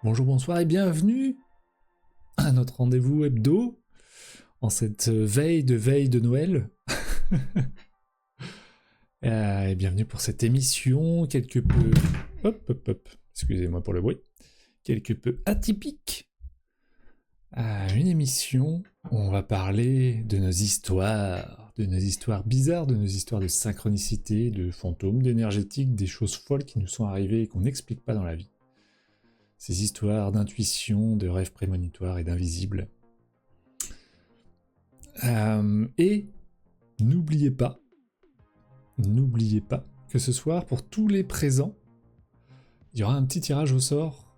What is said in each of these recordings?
Bonjour, bonsoir et bienvenue à notre rendez-vous hebdo en cette veille de Noël. Et bienvenue pour cette émission quelque peu... Hop, excusez-moi pour le bruit. Quelque peu atypique. Une émission où on va parler de nos histoires bizarres, de nos histoires de synchronicité, de fantômes, d'énergétiques, des choses folles qui nous sont arrivées et qu'on n'explique pas dans la vie. Ces histoires d'intuition, de rêves prémonitoires et d'invisibles. Et n'oubliez pas que ce soir, pour tous les présents, il y aura un petit tirage au sort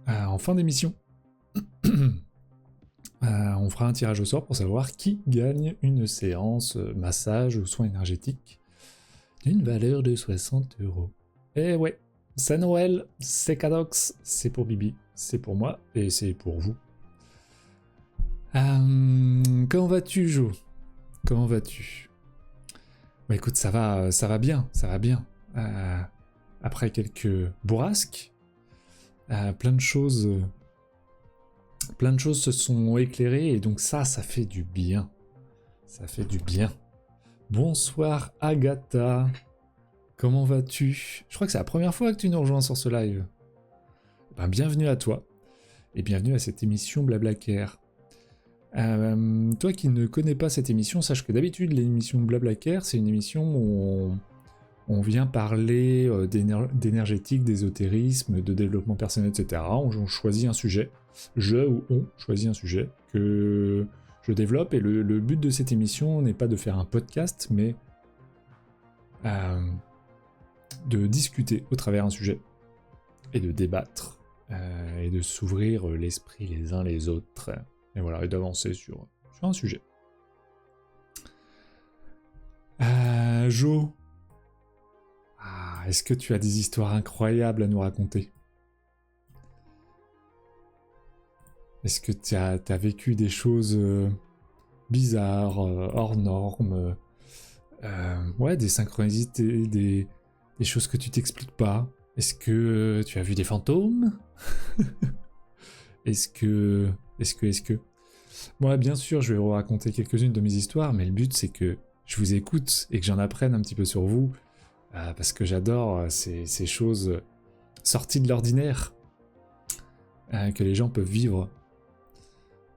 en fin d'émission. On fera un tirage au sort pour savoir qui gagne une séance massage ou soins énergétiques d'une valeur de 60€. Et ouais, c'est Noël, c'est Cadox, c'est pour Bibi, c'est pour moi et c'est pour vous. Comment vas-tu, Jo? Comment vas-tu? Bah écoute, ça va bien. Après quelques bourrasques, plein de choses se sont éclairées et donc ça fait du bien. Ça fait du bien. Bonsoir Agatha. Comment vas-tu? Je crois que c'est la première fois que tu nous rejoins sur ce live. Ben, bienvenue à toi et bienvenue à cette émission Blablacar. Toi qui ne connais pas cette émission, sache que d'habitude l'émission Blablacar, c'est une émission où on vient parler d'énergétique, d'ésotérisme, de développement personnel, etc. On choisit un sujet, on choisit un sujet que je développe, et le but de cette émission n'est pas de faire un podcast, mais de discuter au travers d'un sujet, et de débattre, et de s'ouvrir l'esprit les uns les autres. Et voilà, et d'avancer sur un sujet. Jo, est-ce que tu as des histoires incroyables à nous raconter? Est-ce que tu as vécu des choses bizarres, hors normes, ouais, des synchronicités, des choses que tu t'expliques pas? Est-ce que tu as vu des fantômes? Est-ce que... Bon, là, bien sûr, je vais vous raconter quelques-unes de mes histoires, mais le but, c'est que je vous écoute et que j'en apprenne un petit peu sur vous, parce que j'adore ces choses sorties de l'ordinaire que les gens peuvent vivre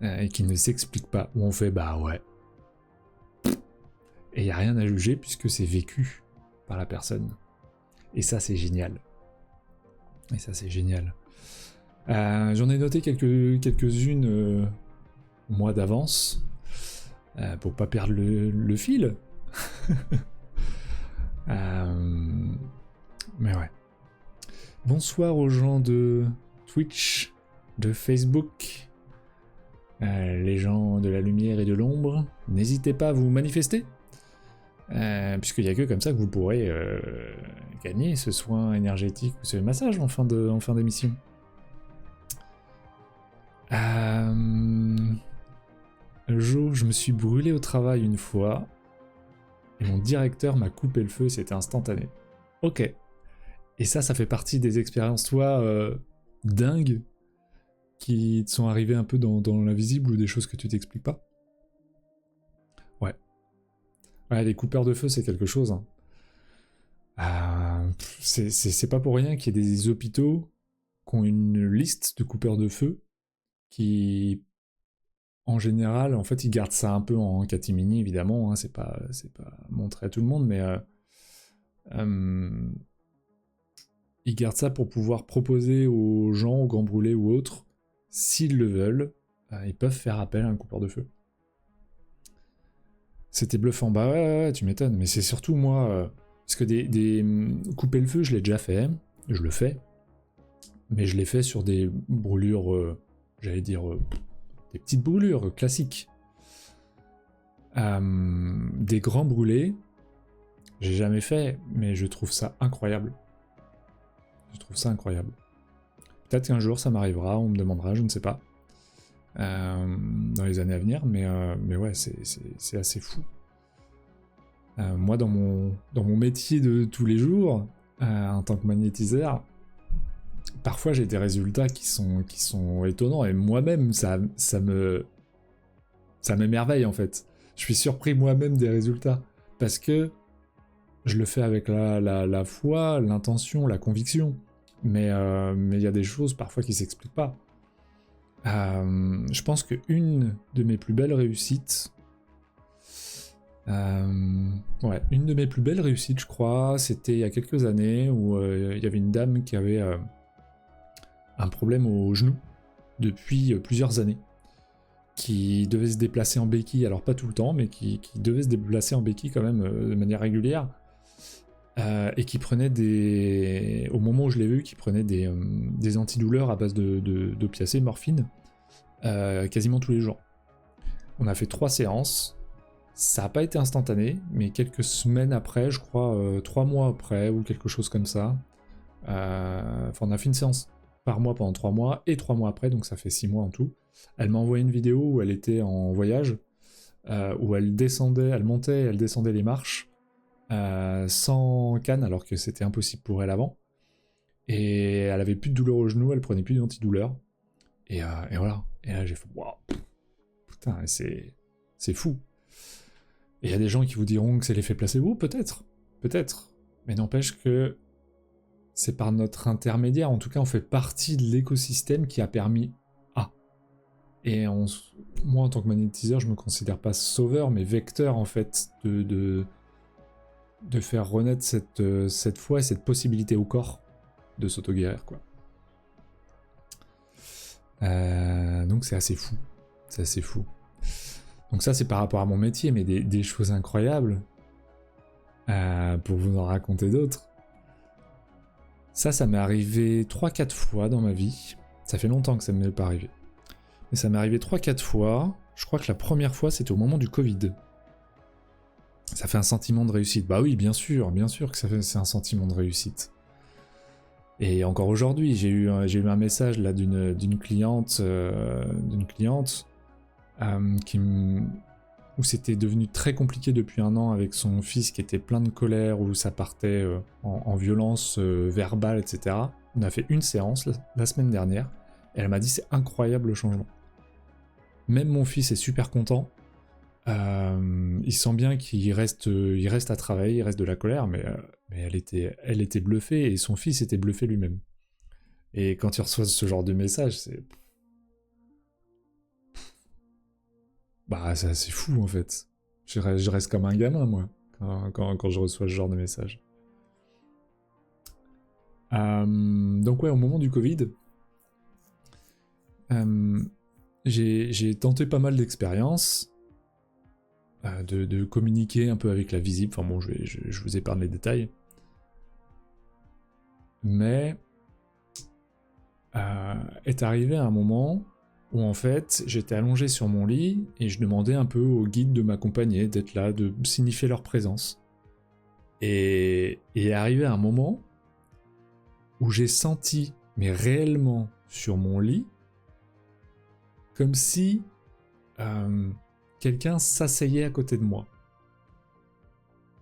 et qui ne s'expliquent pas, où on fait bah ouais. Et il n'y a rien à juger puisque c'est vécu par la personne. Et ça, c'est génial. J'en ai noté quelques-unes mois d'avance pour pas perdre le fil. Mais ouais. Bonsoir aux gens de Twitch, de Facebook, les gens de la lumière et de l'ombre. N'hésitez pas à vous manifester, puisqu'il n'y a que comme ça que vous pourrez gagner ce soin énergétique ou ce massage en fin d'émission. Jo, je me suis brûlé au travail une fois et mon directeur m'a coupé le feu et c'était instantané. Ok. Et ça fait partie des expériences, toi, dingues, qui te sont arrivées un peu dans l'invisible ou des choses que tu t'expliques pas? Ouais. Ouais, les coupeurs de feu, c'est quelque chose. Hein. C'est pas pour rien qu'il y ait des hôpitaux qui ont une liste de coupeurs de feu qui, en général, en fait, ils gardent ça un peu en catimini, évidemment, hein, c'est pas montré à tout le monde, mais ils gardent ça pour pouvoir proposer aux gens, aux grands brûlés ou autres, s'ils le veulent, ils peuvent faire appel à un coupeur de feu. C'était bluffant, bah ouais, tu m'étonnes, mais c'est surtout moi, parce que des couper le feu, je l'ai déjà fait, je le fais, mais je l'ai fait sur des brûlures, j'allais dire, des petites brûlures classiques. Des grands brûlés, j'ai jamais fait, mais je trouve ça incroyable. Peut-être qu'un jour ça m'arrivera, on me demandera, je ne sais pas. Dans les années à venir, mais ouais, c'est assez fou. Moi, dans mon métier de tous les jours, en tant que magnétiseur, parfois j'ai des résultats qui sont étonnants, et moi-même, ça m'émerveille en fait. Je suis surpris moi-même des résultats, parce que je le fais avec la foi, l'intention, la conviction, mais il y a des choses parfois qui s'expliquent pas. Je pense qu'une de mes plus belles réussites, une de mes plus belles réussites, je crois, c'était il y a quelques années où il y avait une dame qui avait un problème au genou depuis plusieurs années, qui devait se déplacer en béquille, alors pas tout le temps, mais qui devait se déplacer en béquille quand même de manière régulière, et qui prenait au moment où je l'ai vu, qui prenait des antidouleurs à base d'opiacés, morphine, quasiment tous les jours. On a fait 3 séances. Ça n'a pas été instantané, mais quelques semaines après, je crois, 3 mois après, ou quelque chose comme ça. On a fait une séance par mois pendant 3 mois, et 3 mois après, donc ça fait 6 mois en tout. Elle m'a envoyé une vidéo où elle était en voyage, où elle montait, elle descendait les marches, sans canne, alors que c'était impossible pour elle avant. Et elle avait plus de douleur au genou, elle prenait plus d'antidouleur. Et voilà. Et là, j'ai fait, waouh, putain, c'est fou. Et il y a des gens qui vous diront que c'est l'effet placebo, peut-être, mais n'empêche que c'est par notre intermédiaire, en tout cas on fait partie de l'écosystème qui a permis A. Et moi en tant que magnétiseur, je me considère pas sauveur, mais vecteur en fait de faire renaître cette foi et cette possibilité au corps de s'auto-guérir, quoi. Donc c'est assez fou. Donc ça c'est par rapport à mon métier, mais des choses incroyables, pour vous en raconter d'autres. Ça m'est arrivé 3-4 fois dans ma vie. Ça fait longtemps que ça ne m'est pas arrivé. Mais ça m'est arrivé 3-4 fois. Je crois que la première fois c'était au moment du Covid. Ça fait un sentiment de réussite. Bah oui, bien sûr que c'est un sentiment de réussite. Et encore aujourd'hui, j'ai eu un message là d'une cliente, où c'était devenu très compliqué depuis un an avec son fils qui était plein de colère, où ça partait en violence verbale, etc. On a fait une séance la semaine dernière, et elle m'a dit c'est incroyable le changement. Même mon fils est super content, il sent bien qu'il reste à travailler, il reste de la colère, mais elle était bluffée, et son fils était bluffé lui-même. Et quand il reçoit ce genre de message, c'est... Bah, c'est fou en fait. Je reste comme un gamin, moi, quand je reçois ce genre de message. Donc ouais, au moment du Covid, j'ai tenté pas mal d'expériences, de communiquer un peu avec la visible. Enfin bon, je vous épargne les détails. Mais est arrivé un moment où en fait j'étais allongé sur mon lit et je demandais un peu aux guides de m'accompagner, d'être là, de signifier leur présence. Et est arrivé un moment où j'ai senti, mais réellement sur mon lit, comme si quelqu'un s'asseyait à côté de moi.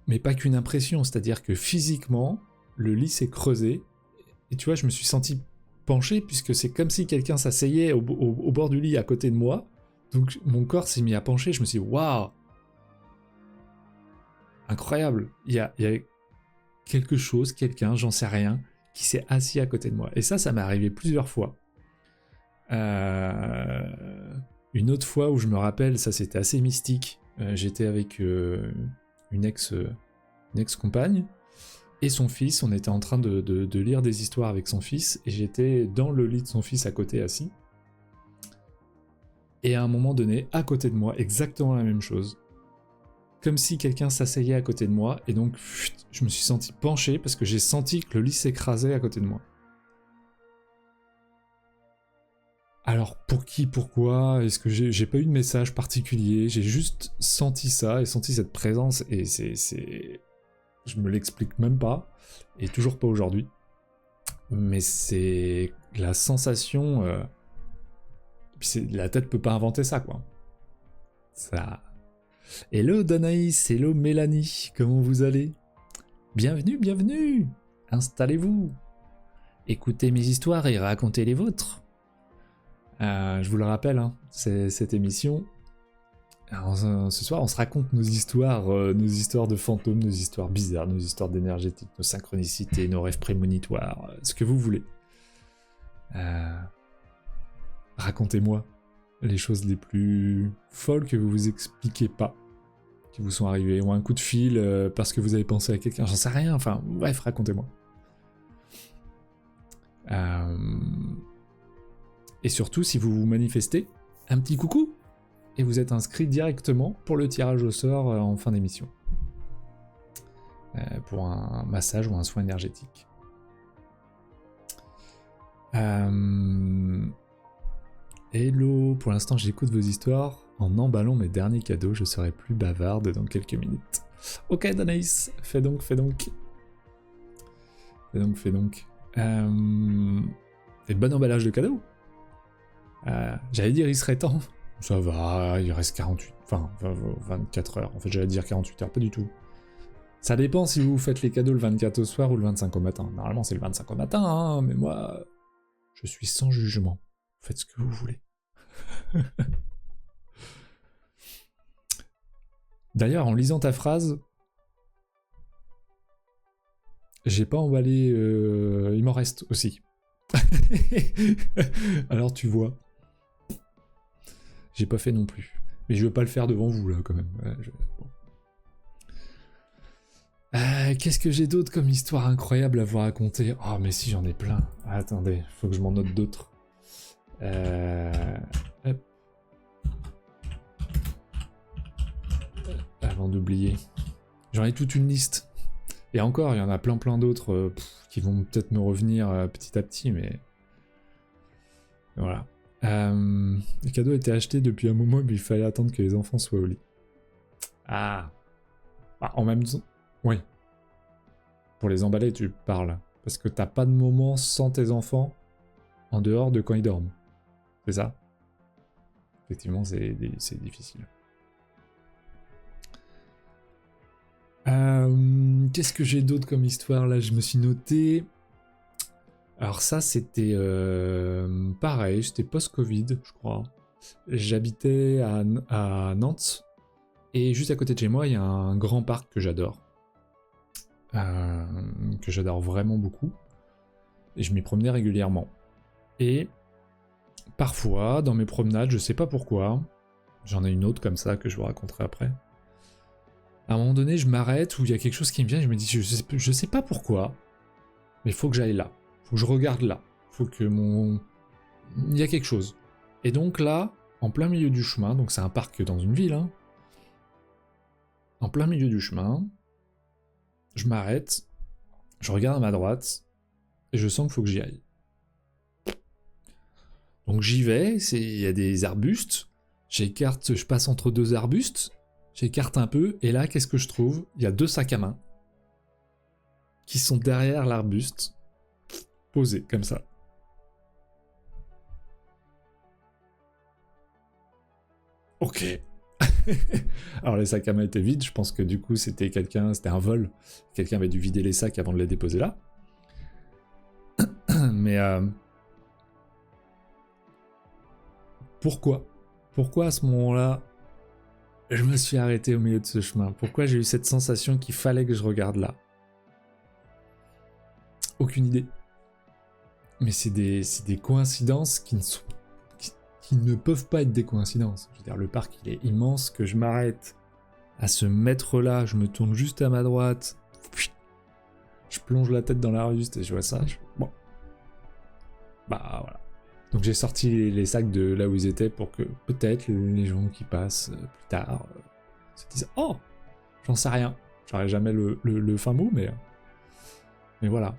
Mais pas qu'une impression, c'est-à-dire que physiquement, le lit s'est creusé, et tu vois, je me suis senti penché, puisque c'est comme si quelqu'un s'asseyait au bord du lit à côté de moi, donc mon corps s'est mis à pencher, je me suis dit, waouh, incroyable, il y a quelque chose, quelqu'un, j'en sais rien, qui s'est assis à côté de moi. Et ça m'est arrivé plusieurs fois. Une autre fois où je me rappelle, ça c'était assez mystique, j'étais avec une ex-compagne, et son fils, on était en train de lire des histoires avec son fils, et j'étais dans le lit de son fils à côté assis. Et à un moment donné, à côté de moi, exactement la même chose. Comme si quelqu'un s'asseyait à côté de moi, et donc je me suis senti penché parce que j'ai senti que le lit s'écrasait à côté de moi. Alors pour qui, pourquoi, est-ce que j'ai pas eu de message particulier, j'ai juste senti ça, et senti cette présence, et je me l'explique même pas, et toujours pas aujourd'hui. Mais c'est la sensation... la tête peut pas inventer ça, quoi. Ça... Hello Danaïs, hello Mélanie, comment vous allez? Bienvenue, installez-vous. écouter mes histoires et raconter les vôtres. Je vous le rappelle, hein, c'est cette émission. Alors, ce soir, on se raconte nos histoires de fantômes, nos histoires bizarres, nos histoires d'énergétique, nos synchronicités, nos rêves prémonitoires, ce que vous voulez. Racontez-moi les choses les plus folles que vous vous expliquez pas, qui vous sont arrivées, ou un coup de fil parce que vous avez pensé à quelqu'un, j'en sais rien, enfin, bref, racontez-moi. Et surtout, si vous vous manifestez, un petit coucou, et vous êtes inscrit directement pour le tirage au sort en fin d'émission. Pour un massage ou un soin énergétique. Hello, pour l'instant j'écoute vos histoires en emballant mes derniers cadeaux, je serai plus bavarde dans quelques minutes. Ok Danaïs, fais donc. Et bon emballage de cadeaux. J'allais dire il serait temps. Ça va, il reste 48, enfin 24 heures. En fait j'allais dire 48 heures, pas du tout. Ça dépend si vous faites les cadeaux le 24 au soir ou le 25 au matin. Normalement c'est le 25 au matin, hein, mais moi, je suis sans jugement. Faites ce que vous voulez. D'ailleurs, en lisant ta phrase, j'ai pas emballé... il m'en reste aussi. Alors tu vois. J'ai pas fait non plus. Mais je veux pas le faire devant vous, là, quand même. Bon. Qu'est-ce que j'ai d'autre comme histoire incroyable à vous raconter? Oh, mais si, j'en ai plein. Attendez, faut que je m'en note d'autres. Hop. Avant d'oublier. J'en ai toute une liste. Et encore, il y en a plein d'autres qui vont peut-être me revenir petit à petit, mais... Voilà. Les cadeaux étaient achetés depuis un moment, mais il fallait attendre que les enfants soient au lit. Ah. En même temps... Oui. Pour les emballer, tu parles. Parce que t'as pas de moment sans tes enfants en dehors de quand ils dorment. C'est ça? Effectivement, c'est difficile. Qu'est-ce que j'ai d'autre comme histoire là? Je me suis noté. Alors ça c'était pareil, c'était post-Covid je crois. J'habitais à Nantes et juste à côté de chez moi il y a un grand parc que j'adore vraiment beaucoup et je m'y promenais régulièrement. Et parfois dans mes promenades, je sais pas pourquoi, j'en ai une autre comme ça que je vous raconterai après. À un moment donné, je m'arrête où il y a quelque chose qui me vient et je me dis je sais pas pourquoi, mais il faut que j'aille là. Faut que je regarde là. Faut que il y a quelque chose. Et donc là, en plein milieu du chemin, donc c'est un parc dans une ville, hein, en plein milieu du chemin, je m'arrête, je regarde à ma droite, et je sens qu'il faut que j'y aille. Donc j'y vais, il y a des arbustes, j'écarte, je passe entre deux arbustes, j'écarte un peu, et là, qu'est-ce que je trouve? Il y a deux sacs à main qui sont derrière l'arbuste, posés comme ça. Ok. Alors les sacs à main étaient vides, je pense que du coup c'était un vol. Quelqu'un avait dû vider les sacs avant de les déposer là. Mais pourquoi à ce moment-là, je me suis arrêté au milieu de ce chemin? Pourquoi j'ai eu cette sensation qu'il fallait que je regarde là? Aucune idée. Mais c'est des coïncidences qui ne peuvent pas être des coïncidences. Je veux dire, le parc il est immense, que je m'arrête à ce mètre-là, je me tourne juste à ma droite, je plonge la tête dans l'arbuste et je vois ça. Bon. Bah voilà. Donc j'ai sorti les sacs de là où ils étaient pour que peut-être les gens qui passent plus tard se disent « Oh, j'en sais rien ». J'aurais jamais le fin mot, mais voilà.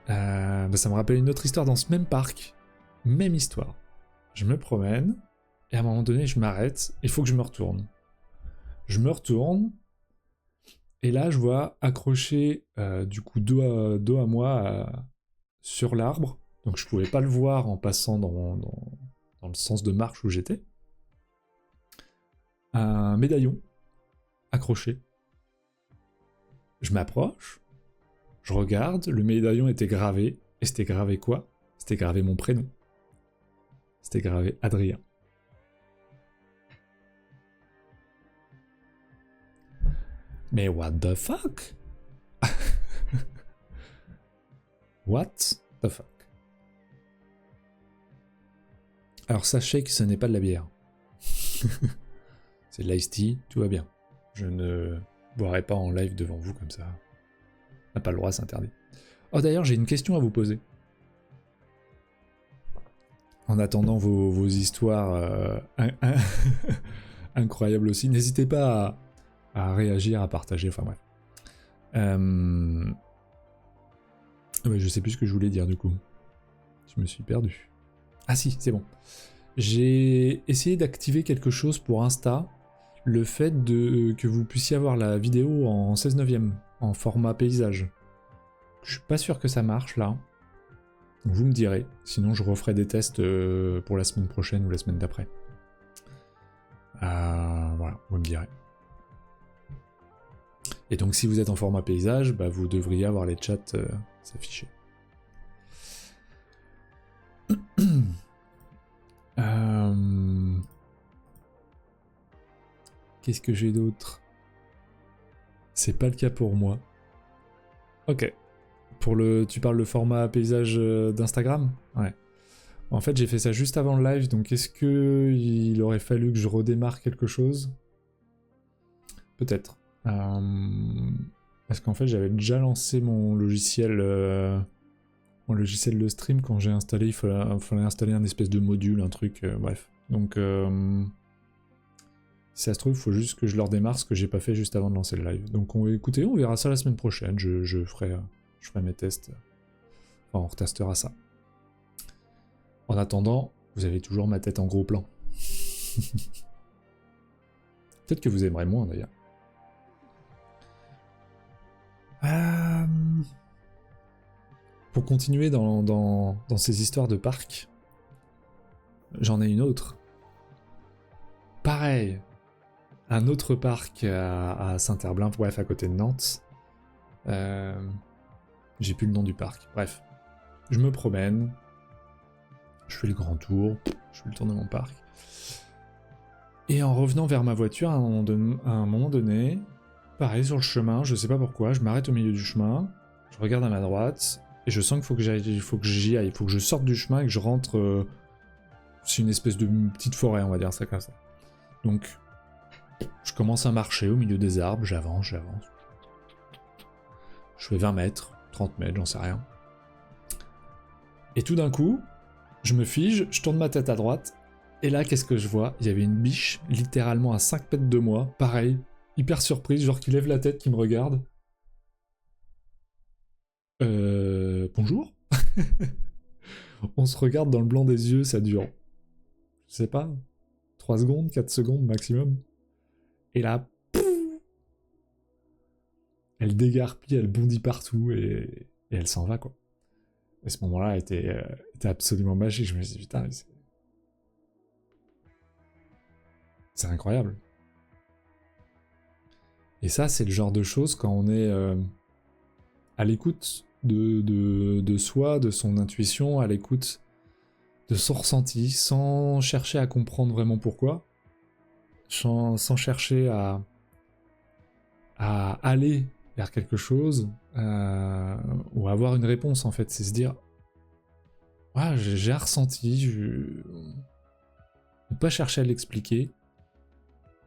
Ça me rappelle une autre histoire dans ce même parc. Même histoire. Je me promène, et à un moment donné, je m'arrête, il faut que je me retourne. Je me retourne, et là, je vois accroché, du coup, dos à moi, sur l'arbre, donc je pouvais pas le voir en passant dans le sens de marche où j'étais, un médaillon accroché. Je m'approche, je regarde, le médaillon était gravé Et c'était gravé quoi? C'était gravé mon prénom. C'était gravé Adrien. Mais what the fuck? What the fuck? Alors sachez que ce n'est pas de la bière. C'est de l'ice tea, tout va bien. Je ne boirai pas en live devant vous comme ça. On n'a pas le droit, c'est interdit. Oh d'ailleurs, j'ai une question à vous poser. En attendant vos histoires incroyables aussi, n'hésitez pas à réagir, à partager, enfin bref. Je sais plus ce que je voulais dire du coup. Je me suis perdu. Ah si, c'est bon. J'ai essayé d'activer quelque chose pour Insta, le fait que vous puissiez avoir la vidéo en 16/9, en format paysage. Je suis pas sûr que ça marche là. Donc vous me direz, sinon je referai des tests pour la semaine prochaine ou la semaine d'après. Voilà, vous me direz. Et donc si vous êtes en format paysage, bah, vous devriez avoir les chats s'afficher. Qu'est-ce que j'ai d'autre? C'est pas le cas pour moi. Ok. Tu parles le format paysage d'Instagram? Ouais. En fait, j'ai fait ça juste avant le live, donc est-ce que il aurait fallu que je redémarre quelque chose? Peut-être. Parce qu'en fait, j'avais déjà lancé mon logiciel de stream quand j'ai installé. Il fallait installer un espèce de module, un truc, bref. Donc, si ça se trouve, il faut juste que je le redémarre, ce que j'ai pas fait juste avant de lancer le live. Donc, écoutez, on verra ça la semaine prochaine. Je ferai mes tests. Enfin, on retestera ça. En attendant, vous avez toujours ma tête en gros plan. Peut-être que vous aimerez moins d'ailleurs. Pour continuer dans ces histoires de parcs, j'en ai une autre. Pareil, un autre parc à Saint-Herblain, bref, à côté de Nantes. J'ai plus le nom du parc. Bref, je me promène, je fais le grand tour, je fais le tour de mon parc. Et en revenant vers ma voiture, à un moment donné, pareil, sur le chemin, je sais pas pourquoi, je m'arrête au milieu du chemin, je regarde à ma droite, et je sens qu'il faut que j'y aille, il faut que je sorte du chemin et que je rentre... c'est une espèce de petite forêt, on va dire ça comme ça. Donc, je commence à marcher au milieu des arbres, j'avance. Je fais 20 mètres, 30 mètres, j'en sais rien. Et tout d'un coup, je me fige, je tourne ma tête à droite, et là, qu'est-ce que je vois? Il y avait une biche, littéralement à 5 mètres de moi, pareil, hyper surprise, genre qui lève la tête, qui me regarde. Bonjour. On se regarde dans le blanc des yeux, ça dure, je sais pas, 3 secondes, 4 secondes maximum. Et là, pouf, elle dégarpille, elle bondit partout, et elle s'en va, quoi. Et ce moment-là était absolument magique. Je me suis dit, putain, c'est incroyable. Et ça, c'est le genre de choses quand on est à l'écoute de soi, de son intuition, à l'écoute de son ressenti, sans chercher à comprendre vraiment pourquoi, sans chercher à aller vers quelque chose, ou à avoir une réponse, en fait. C'est se dire, ouais, j'ai un ressenti, ne pas chercher à l'expliquer,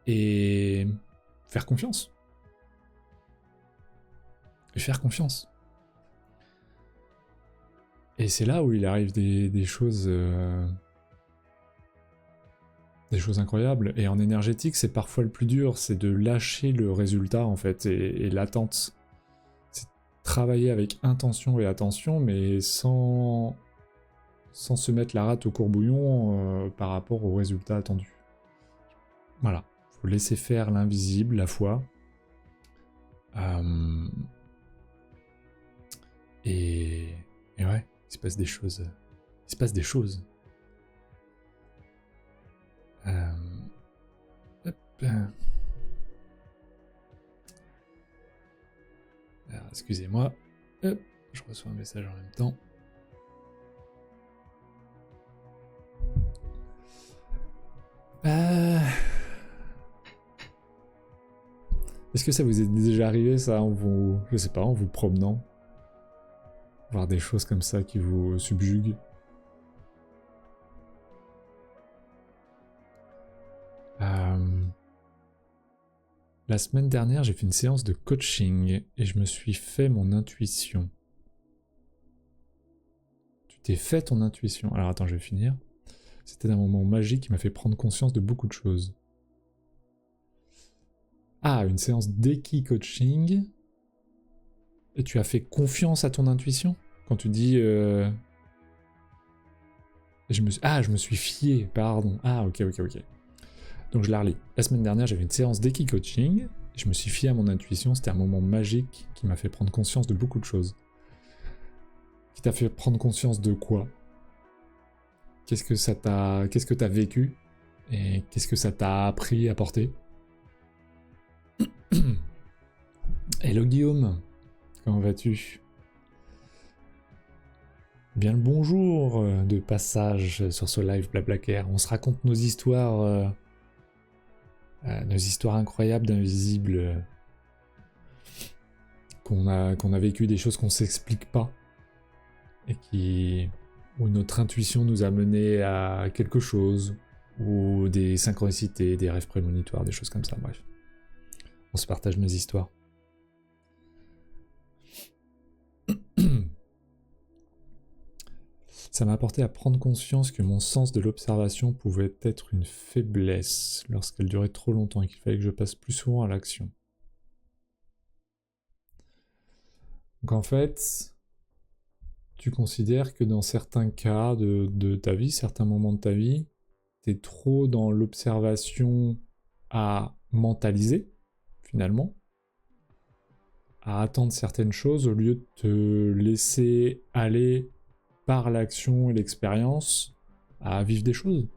et faire confiance. Et faire confiance. Et c'est là où il arrive des choses incroyables. Et en énergétique, c'est parfois le plus dur, c'est de lâcher le résultat, en fait, et l'attente. C'est travailler avec intention et attention, mais sans se mettre la rate au courbouillon par rapport au résultat attendu. Voilà. Faut laisser faire l'invisible, la foi. Et ouais, il se passe des choses. Il se passe des choses. Hop. Alors, excusez-moi. Hop. Je reçois un message en même temps. Est-ce que ça vous est déjà arrivé, ça, je sais pas, en vous promenant? Voir des choses comme ça qui vous subjuguent? La semaine dernière, j'ai fait une séance de coaching et je me suis fait mon intuition. Tu t'es fait ton intuition. Alors attends, je vais finir. C'était un moment magique qui m'a fait prendre conscience de beaucoup de choses. Ah, une séance d'Eki coaching. Et tu as fait confiance à ton intuition? Quand tu dis... je me suis fié, pardon. Ah, ok. Donc je la relis. La semaine dernière, j'avais une séance d'Eki coaching. Je me suis fié à mon intuition. C'était un moment magique qui m'a fait prendre conscience de beaucoup de choses. Qui t'a fait prendre conscience de quoi? Qu'est-ce que t'as vécu? Et qu'est-ce que ça t'a appris, apporté? Hello Guillaume, comment vas-tu? Bien le bonjour de passage sur ce live Blablacar. On se raconte nos histoires incroyables d'invisibles qu'on a vécu, des choses qu'on s'explique pas et où notre intuition nous a mené à quelque chose, ou des synchronicités, des rêves prémonitoires, des choses comme ça, bref. On se partage nos histoires. Ça m'a apporté à prendre conscience que mon sens de l'observation pouvait être une faiblesse lorsqu'elle durait trop longtemps et qu'il fallait que je passe plus souvent à l'action. Donc en fait, tu considères que dans certains cas de ta vie, certains moments de ta vie, t'es trop dans l'observation à mentaliser, finalement, à attendre certaines choses au lieu de te laisser aller par l'action et l'expérience à vivre des choses.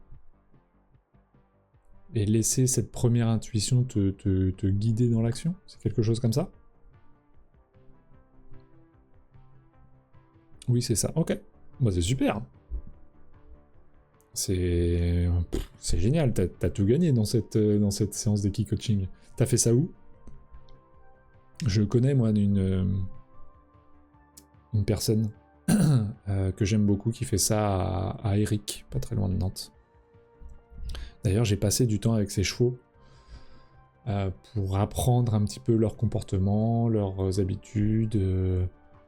Et laisser cette première intuition te guider dans l'action. C'est quelque chose comme ça? Oui, c'est ça. Ok. Bah, c'est super. C'est génial. T'as tout gagné dans cette séance d'Eki coaching. T'as fait ça où? Je connais, moi, une personne que j'aime beaucoup qui fait ça à Eric, pas très loin de Nantes. D'ailleurs, j'ai passé du temps avec ses chevaux pour apprendre un petit peu leur comportement, leurs habitudes.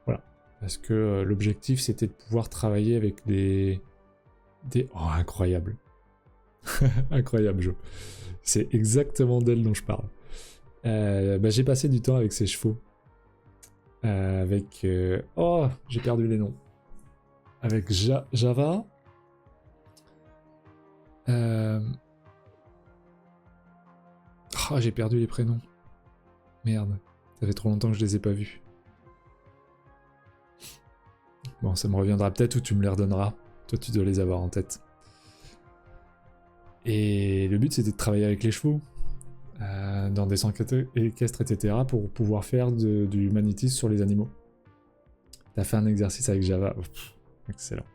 Voilà. Parce que l'objectif, c'était de pouvoir travailler avec des... Oh, incroyable. Incroyable, Jo. C'est exactement d'elle dont je parle. J'ai passé du temps avec ses chevaux. Oh, j'ai perdu les noms. Avec Java. Oh, j'ai perdu les prénoms. Merde. Ça fait trop longtemps que je les ai pas vus. Bon, ça me reviendra peut-être ou tu me les redonneras. Toi, tu dois les avoir en tête. Et le but, c'était de travailler avec les chevaux. Dans des centres équestres, etc. pour pouvoir faire du magnétisme sur les animaux. T'as fait un exercice avec Java. Oh, excellent.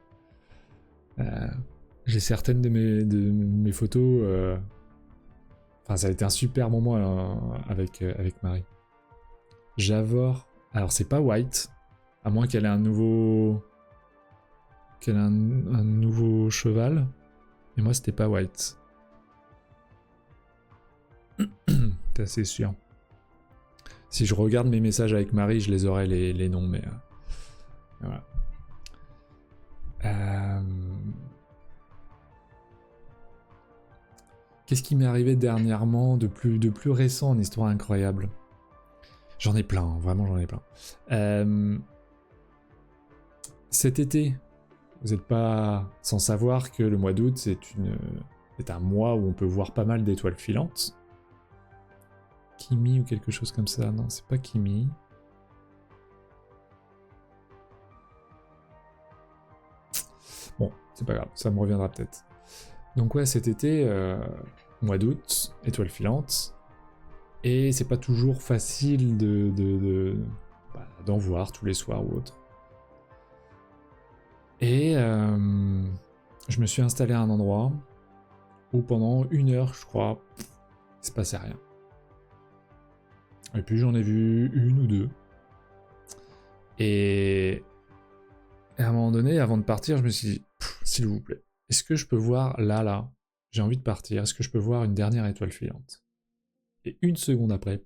J'ai certaines de mes photos... Enfin, ça a été un super moment avec Marie. Javor... Alors, c'est pas White, à moins qu'elle ait un nouveau... qu'elle ait un nouveau cheval. Et moi, c'était pas White. T'es assez sûr. Si je regarde mes messages avec Marie, je les aurai les noms, mais... voilà. Qu'est-ce qui m'est arrivé dernièrement de plus récent en histoire incroyable? J'en ai plein, vraiment j'en ai plein. Cet été, vous n'êtes pas sans savoir que le mois d'août, c'est un mois où on peut voir pas mal d'étoiles filantes. Kimi ou quelque chose comme ça. Non, c'est pas Kimi. Bon, c'est pas grave, ça me reviendra peut-être. Donc ouais, cet été, mois d'août, étoiles filantes. Et c'est pas toujours facile d'en voir tous les soirs ou autre. Et je me suis installé à un endroit où pendant 1 heure, je crois, il se passait rien. Et puis j'en ai vu 1 ou 2. Et à un moment donné, avant de partir, je me suis dit, s'il vous plaît, est-ce que je peux voir là, j'ai envie de partir, est-ce que je peux voir une dernière étoile filante? Et 1 seconde après,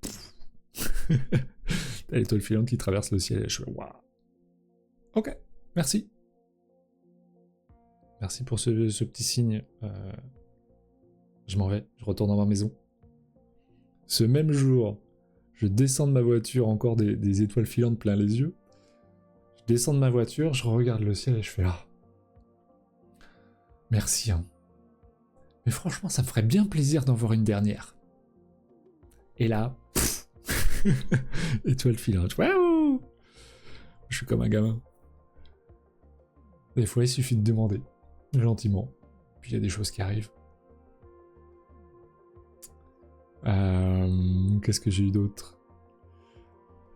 t'as l'étoile filante qui traverse le ciel et je fais waouh. Ok, merci. Merci pour ce petit signe. Je m'en vais, je retourne dans ma maison. Ce même jour, je descends de ma voiture, encore des étoiles filantes plein les yeux. Je descends de ma voiture, je regarde le ciel et je fais ah. Merci. Hein. Mais franchement, ça me ferait bien plaisir d'en voir une dernière. Et là, étoile filante. Waouh! Je suis comme un gamin. Des fois, il suffit de demander, gentiment. Puis il y a des choses qui arrivent. Qu'est-ce que j'ai eu d'autre?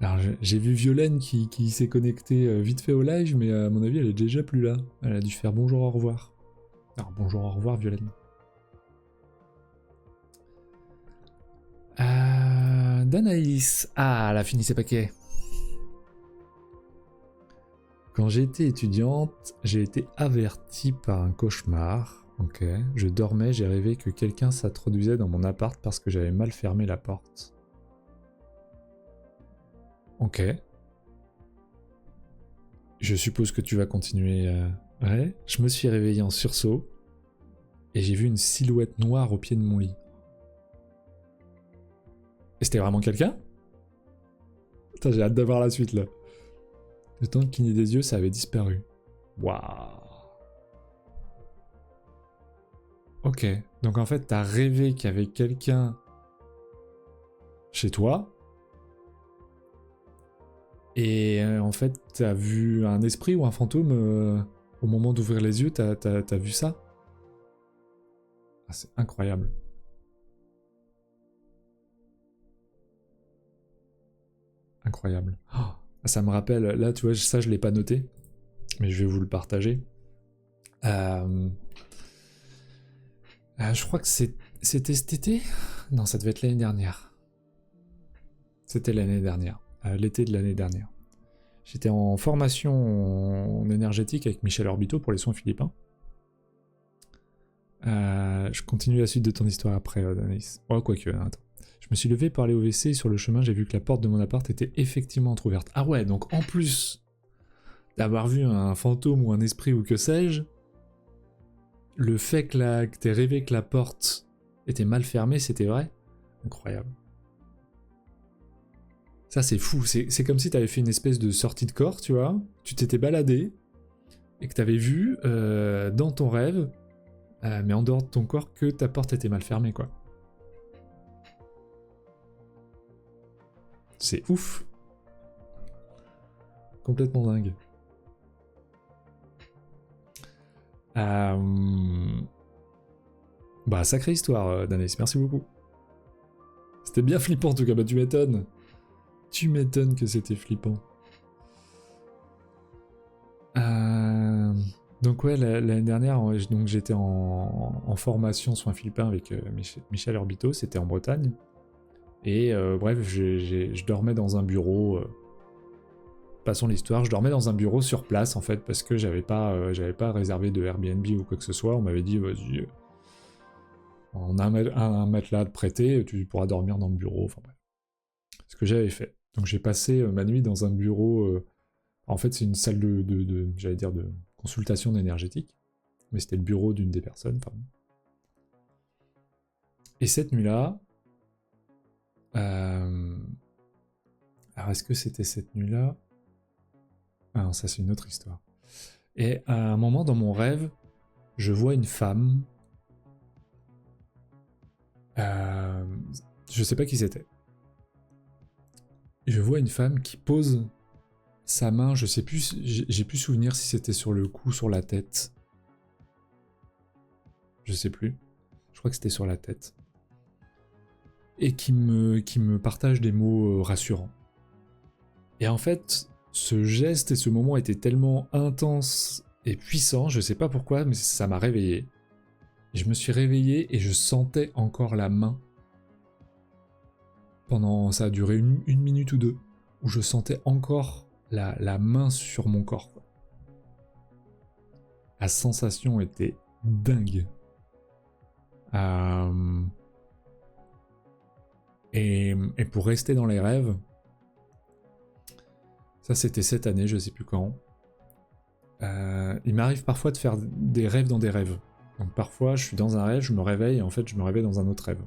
Alors, j'ai vu Violaine qui s'est connectée vite fait au live, mais à mon avis, elle est déjà plus là. Elle a dû faire bonjour, au revoir. Alors, bonjour, au revoir, Violaine. Danaïs. Ah, elle a fini ses paquets. Quand j'ai été étudiante, j'ai été avertie par un cauchemar. Ok. Je dormais, j'ai rêvé que quelqu'un s'introduisait dans mon appart parce que j'avais mal fermé la porte. Ok. Je suppose que tu vas continuer. Ouais. Je me suis réveillé en sursaut et j'ai vu une silhouette noire au pied de mon lit. Et c'était vraiment quelqu'un? Putain, j'ai hâte d'avoir la suite là. Le temps de cligner des yeux, ça avait disparu. Waouh. Ok, donc en fait, t'as rêvé qu'il y avait quelqu'un chez toi. Et en fait, t'as vu un esprit ou un fantôme au moment d'ouvrir les yeux, t'as vu ça? Ah, c'est incroyable. Incroyable. Oh, ça me rappelle, là tu vois, ça je l'ai pas noté, mais je vais vous le partager. Je crois que c'était cet été? Non, ça devait être l'année dernière. C'était l'année dernière, l'été de l'année dernière. J'étais en formation en énergétique avec Michel Orbito pour les soins philippins. Je continue la suite de ton histoire après, Danaïs. Oh, quoique, attends. Je me suis levé pour aller au WC et sur le chemin, j'ai vu que la porte de mon appart était effectivement entrouverte. Ah ouais, donc en plus d'avoir vu un fantôme ou un esprit ou que sais-je, le fait que t'aies rêvé que la porte était mal fermée, c'était vrai? Incroyable. Ça, c'est fou. C'est comme si t'avais fait une espèce de sortie de corps, tu vois. Tu t'étais baladé et que t'avais vu dans ton rêve, mais en dehors de ton corps, que ta porte était mal fermée, quoi. C'est ouf. Complètement dingue. Bah, sacrée histoire, Danaïs, merci beaucoup. C'était bien flippant en tout cas, bah tu m'étonnes. Tu m'étonnes que c'était flippant. Donc ouais, l'année dernière, donc j'étais en formation soins philippins avec Michel Orbito, c'était en Bretagne. Et bref, je dormais dans un bureau. Passons l'histoire, je dormais dans un bureau sur place en fait, parce que j'avais pas réservé de Airbnb ou quoi que ce soit. On m'avait dit, vas-y, on a un matelas de prêter, tu pourras dormir dans le bureau. Enfin bref. Ce que j'avais fait. Donc j'ai passé ma nuit dans un bureau. En fait, c'est une salle j'allais dire, de consultation énergétique. Mais c'était le bureau d'une des personnes. Enfin. Et cette nuit-là. Alors, est-ce que c'était cette nuit-là? Ah non, ça, c'est une autre histoire. Et à un moment, dans mon rêve, je vois une femme. Je sais pas qui c'était. Je vois une femme qui pose sa main, je sais plus, j'ai plus souvenir si c'était sur le cou, sur la tête. Je sais plus. Je crois que c'était sur la tête. Et qui me partage des mots rassurants. Et en fait, ce geste et ce moment étaient tellement intenses et puissants, je sais pas pourquoi, mais ça m'a réveillé. Et je me suis réveillé et je sentais encore la main. Ça a duré une minute ou deux, où je sentais encore la main sur mon corps, quoi. La sensation était dingue. Et pour rester dans les rêves, ça c'était cette année, je sais plus quand. Il m'arrive parfois de faire des rêves dans des rêves. Donc parfois je suis dans un rêve, je me réveille et en fait je me réveille dans un autre rêve.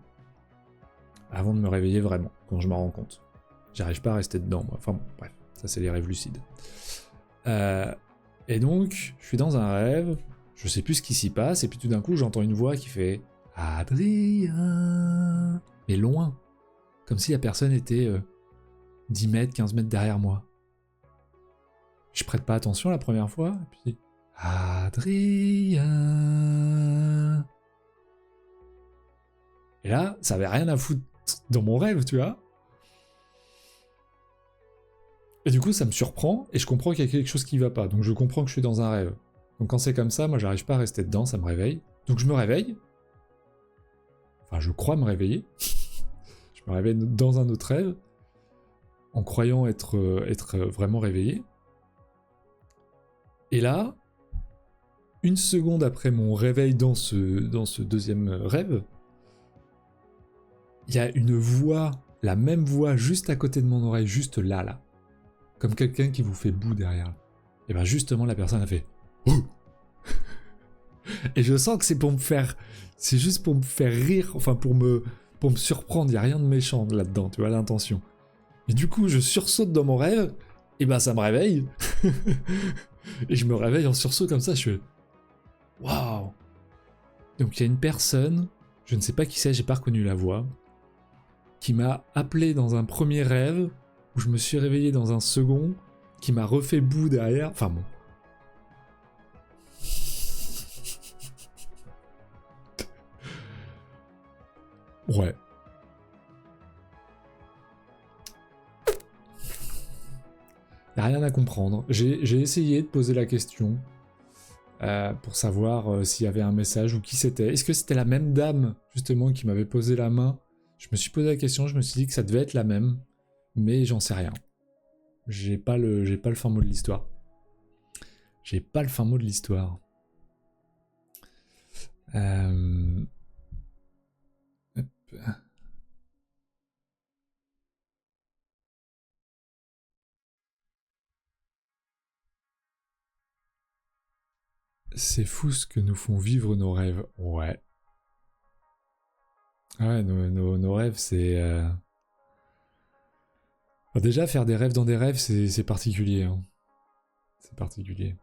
Avant de me réveiller vraiment, quand je m'en rends compte. J'arrive pas à rester dedans, moi. Enfin bon, bref, ça c'est les rêves lucides. Et donc, je suis dans un rêve, je sais plus ce qui s'y passe, et puis tout d'un coup j'entends une voix qui fait « Adrien !» Mais loin, comme si la personne était 10 mètres, 15 mètres derrière moi. Je prête pas attention la première fois, et puis « Adrien !» Et là, ça avait rien à foutre dans mon rêve, tu vois. Et du coup, ça me surprend, et je comprends qu'il y a quelque chose qui va pas. Donc je comprends que je suis dans un rêve. Donc quand c'est comme ça, moi j'arrive pas à rester dedans, ça me réveille. Donc je me réveille. Enfin, je crois me réveiller. Je me réveille dans un autre rêve, en croyant être vraiment réveillé. Et là, une seconde après mon réveil dans ce deuxième rêve, il y a une voix, la même voix juste à côté de mon oreille, juste là. Comme quelqu'un qui vous fait boue derrière. Et bien justement, la personne a fait « Oh !» Et je sens que c'est pour me faire... C'est juste pour me faire rire, enfin pour me surprendre, il n'y a rien de méchant là-dedans, tu vois, l'intention. Et du coup, je sursaute dans mon rêve, et ben ça me réveille. Et je me réveille en sursaut comme ça, je fais « Waouh !» Donc il y a une personne, je ne sais pas qui c'est, j'ai pas reconnu la voix, qui m'a appelé dans un premier rêve, où je me suis réveillé dans un second, qui m'a refait boue derrière, enfin bon. Ouais. Y'a rien à comprendre. J'ai essayé de poser la question pour savoir s'il y avait un message ou qui c'était. Est-ce que c'était la même dame, justement, qui m'avait posé la main? Je me suis posé la question, je me suis dit que ça devait être la même, mais j'en sais rien. J'ai pas le fin mot de l'histoire. J'ai pas le fin mot de l'histoire. Hop. C'est fou ce que nous font vivre nos rêves. Ouais. Ouais, nos rêves, c'est... Déjà, faire des rêves dans des rêves, c'est particulier. Hein. C'est particulier.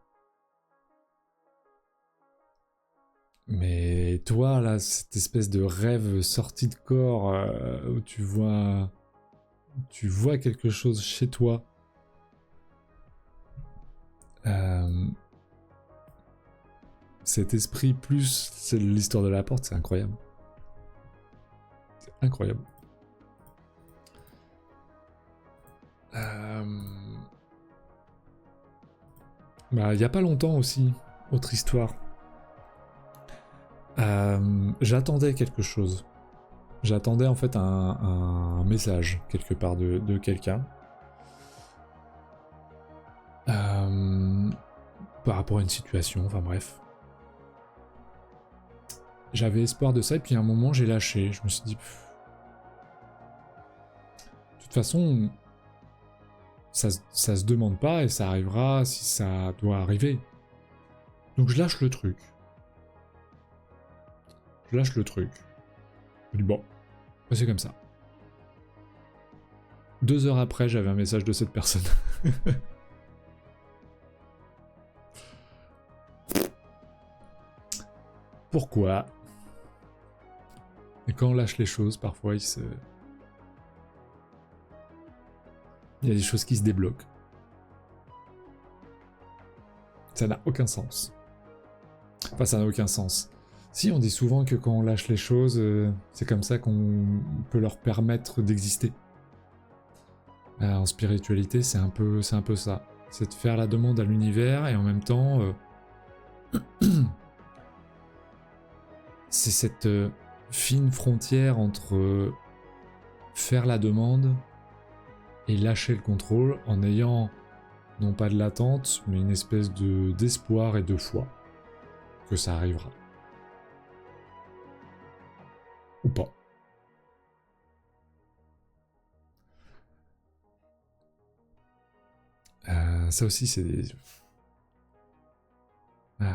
Mais toi, là, cette espèce de rêve sorti de corps où tu vois quelque chose chez toi. Cet esprit plus c'est l'histoire de la porte, c'est incroyable. C'est incroyable. Bah, il y a pas longtemps aussi, autre histoire. J'attendais quelque chose. J'attendais en fait un message quelque part de quelqu'un. Par rapport à une situation, enfin bref. J'avais espoir de ça, et puis à un moment j'ai lâché. Je me suis dit... De toute façon, ça se demande pas, et ça arrivera si ça doit arriver. Donc je lâche le truc. Je lâche le truc. Je me dis bon, c'est comme ça. 2 heures après, j'avais un message de cette personne. Pourquoi? Et quand on lâche les choses, parfois il y a des choses qui se débloquent. Ça n'a aucun sens. Enfin, ça n'a aucun sens. Si, on dit souvent que quand on lâche les choses, c'est comme ça qu'on peut leur permettre d'exister. En spiritualité, c'est un peu ça. C'est de faire la demande à l'univers et en même temps... c'est cette fine frontière entre faire la demande et lâcher le contrôle en ayant non pas de l'attente, mais une espèce d'espoir et de foi que ça arrivera. Ou pas. Ça aussi, c'est des... Ouais.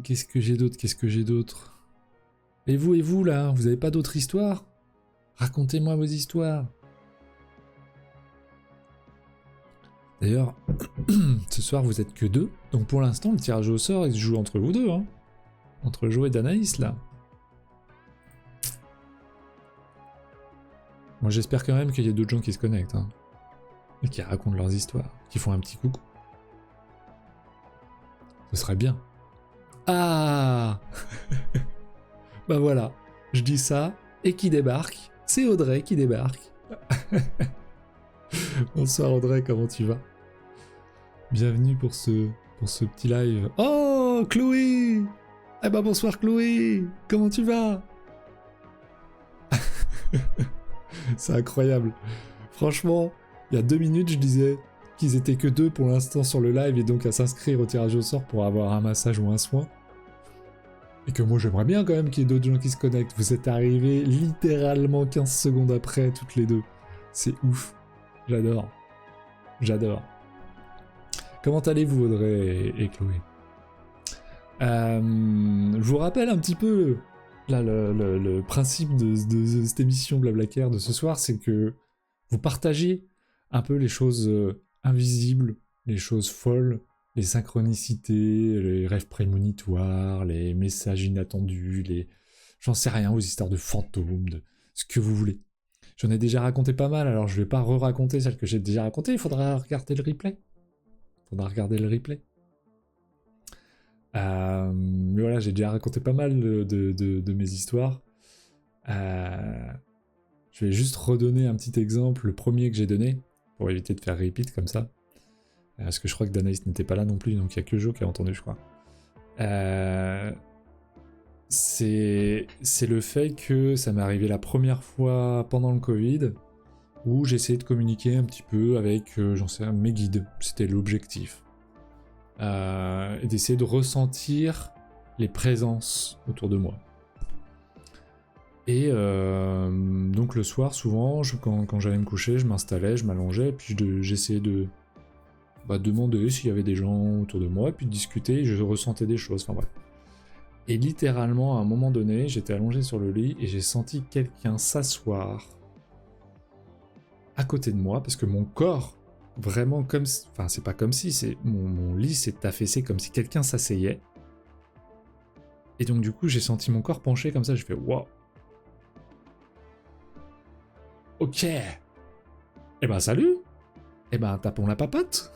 Qu'est-ce que j'ai d'autre Et vous, là, vous avez pas d'autres histoires? Racontez-moi vos histoires. D'ailleurs, ce soir, vous êtes que 2, donc pour l'instant, le tirage au sort, il se joue entre vous deux, hein. Entre Jo et Danaïs, là. Moi, j'espère quand même qu'il y a d'autres gens qui se connectent, hein. Et qui racontent leurs histoires, qui font un petit coucou. Ce serait bien. Ah bah voilà, je dis ça, et qui débarque? C'est Audrey qui débarque. Bonsoir Audrey, comment tu vas? Bienvenue pour ce petit live. Oh, Chloé! Eh ben bonsoir Chloé! Comment tu vas? C'est incroyable. Franchement, il y a 2 minutes, je disais qu'ils étaient que 2 pour l'instant sur le live et donc à s'inscrire au tirage au sort pour avoir un massage ou un soin. Et que moi j'aimerais bien quand même qu'il y ait d'autres gens qui se connectent. Vous êtes arrivés littéralement 15 secondes après, toutes les deux. C'est ouf. J'adore. J'adore. Comment allez-vous Audrey et Chloé? Je vous rappelle un petit peu là, le principe de cette émission Blablacar de ce soir, c'est que vous partagez un peu les choses invisibles, les choses folles, les synchronicités, les rêves prémonitoires, les messages inattendus, les... J'en sais rien, aux histoires de fantômes, de ce que vous voulez. J'en ai déjà raconté pas mal, alors je vais pas re-raconter celles que j'ai déjà racontées, il faudra regarder le replay. Mais voilà, j'ai déjà raconté pas mal de mes histoires. Je vais juste redonner un petit exemple, le premier que j'ai donné, pour éviter de faire repeat comme ça. Parce que je crois que Danaïs n'était pas là non plus, donc il n'y a que Jo qui a entendu, je crois. C'est le fait que ça m'est arrivé la première fois pendant le Covid, où j'essayais de communiquer un petit peu avec, j'en sais rien, mes guides. C'était l'objectif. Et d'essayer de ressentir les présences autour de moi. Et donc le soir, souvent, quand j'allais me coucher, je m'installais, je m'allongeais, et puis j'essayais de demander s'il y avait des gens autour de moi, et puis de discuter, et je ressentais des choses, enfin bref. Et littéralement, à un moment donné, j'étais allongé sur le lit, et j'ai senti quelqu'un s'asseoir à côté de moi, parce que mon corps, vraiment comme... Enfin, c'est pas comme si, c'est mon lit s'est affaissé comme si quelqu'un s'asseyait. Et donc du coup, j'ai senti mon corps pencher comme ça, j'ai fait « Wow !» Ok. Eh ben salut. Eh ben tapons la papote.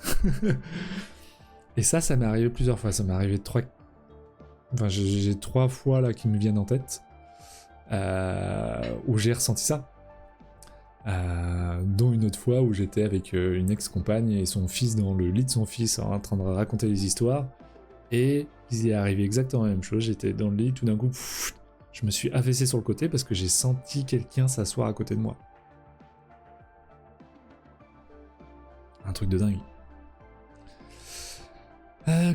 Et ça m'est arrivé plusieurs fois. Ça m'est arrivé 3... Enfin, j'ai 3 fois là qui me viennent en tête. Où j'ai ressenti ça. Dont une autre fois où j'étais avec une ex-compagne et son fils dans le lit de son fils en train de raconter des histoires. Et il y est arrivé exactement la même chose. J'étais dans le lit, tout d'un coup, je me suis affaissé sur le côté parce que j'ai senti quelqu'un s'asseoir à côté de moi. Un truc de dingue.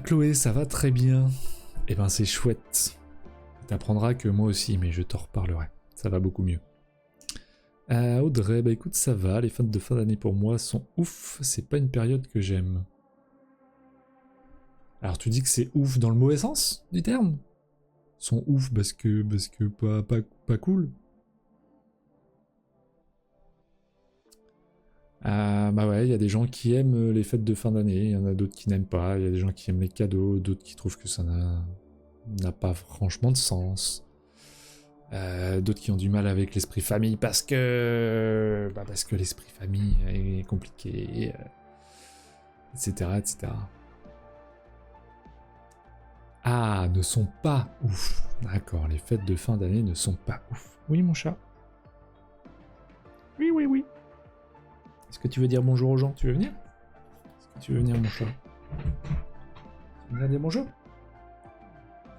Chloé, ça va très bien. Eh ben c'est chouette. T'apprendras que moi aussi, mais je t'en reparlerai. Ça va beaucoup mieux. Audrey, bah écoute, ça va. Les fêtes de fin d'année pour moi sont ouf. C'est pas une période que j'aime. Alors tu dis que c'est ouf dans le mauvais sens du terme? Sont ouf parce que pas cool. Bah ouais, il y a des gens qui aiment les fêtes de fin d'année, il y en a d'autres qui n'aiment pas, il y a des gens qui aiment les cadeaux, d'autres qui trouvent que ça n'a pas franchement de sens. D'autres qui ont du mal avec l'esprit famille parce que l'esprit famille est compliqué, etc., etc. Ah, ne sont pas ouf. D'accord, les fêtes de fin d'année ne sont pas ouf. Oui, mon chat. Oui. Est-ce que tu veux dire bonjour aux gens? Tu veux venir? Est-ce que tu veux venir, mon chat? Tu me dire bonjour?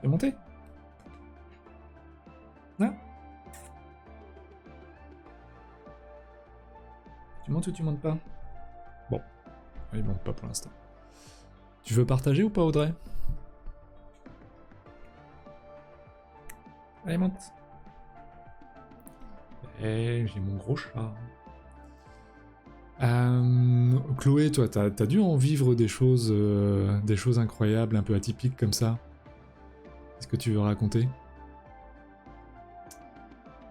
Tu es monté? Non? Tu montes ou tu montes pas? Bon, il monte pas pour l'instant. Tu veux partager ou pas, Audrey? Allez, monte. Eh, j'ai mon gros chat. Chloé, toi, t'as dû en vivre des choses incroyables, un peu atypiques comme ça. Est-ce que tu veux raconter?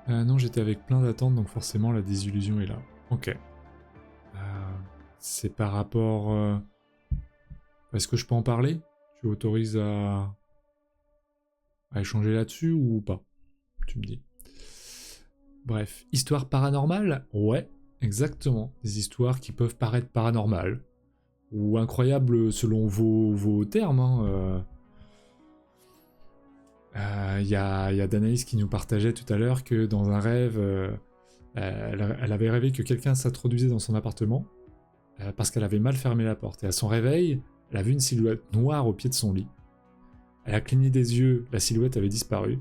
Non, j'étais avec plein d'attentes, donc forcément la désillusion est là. Ok. C'est par rapport... Est-ce que je peux en parler? Tu autorises à échanger là-dessus ou pas? Tu me dis. Bref, histoire paranormale? Ouais, exactement. Des histoires qui peuvent paraître paranormales. Ou incroyables selon vos termes. Hein. Y a Danaïs qui nous partageait tout à l'heure que dans un rêve, elle avait rêvé que quelqu'un s'introduisait dans son appartement parce qu'elle avait mal fermé la porte. Et à son réveil, elle a vu une silhouette noire au pied de son lit. Elle a cligné des yeux, la silhouette avait disparu.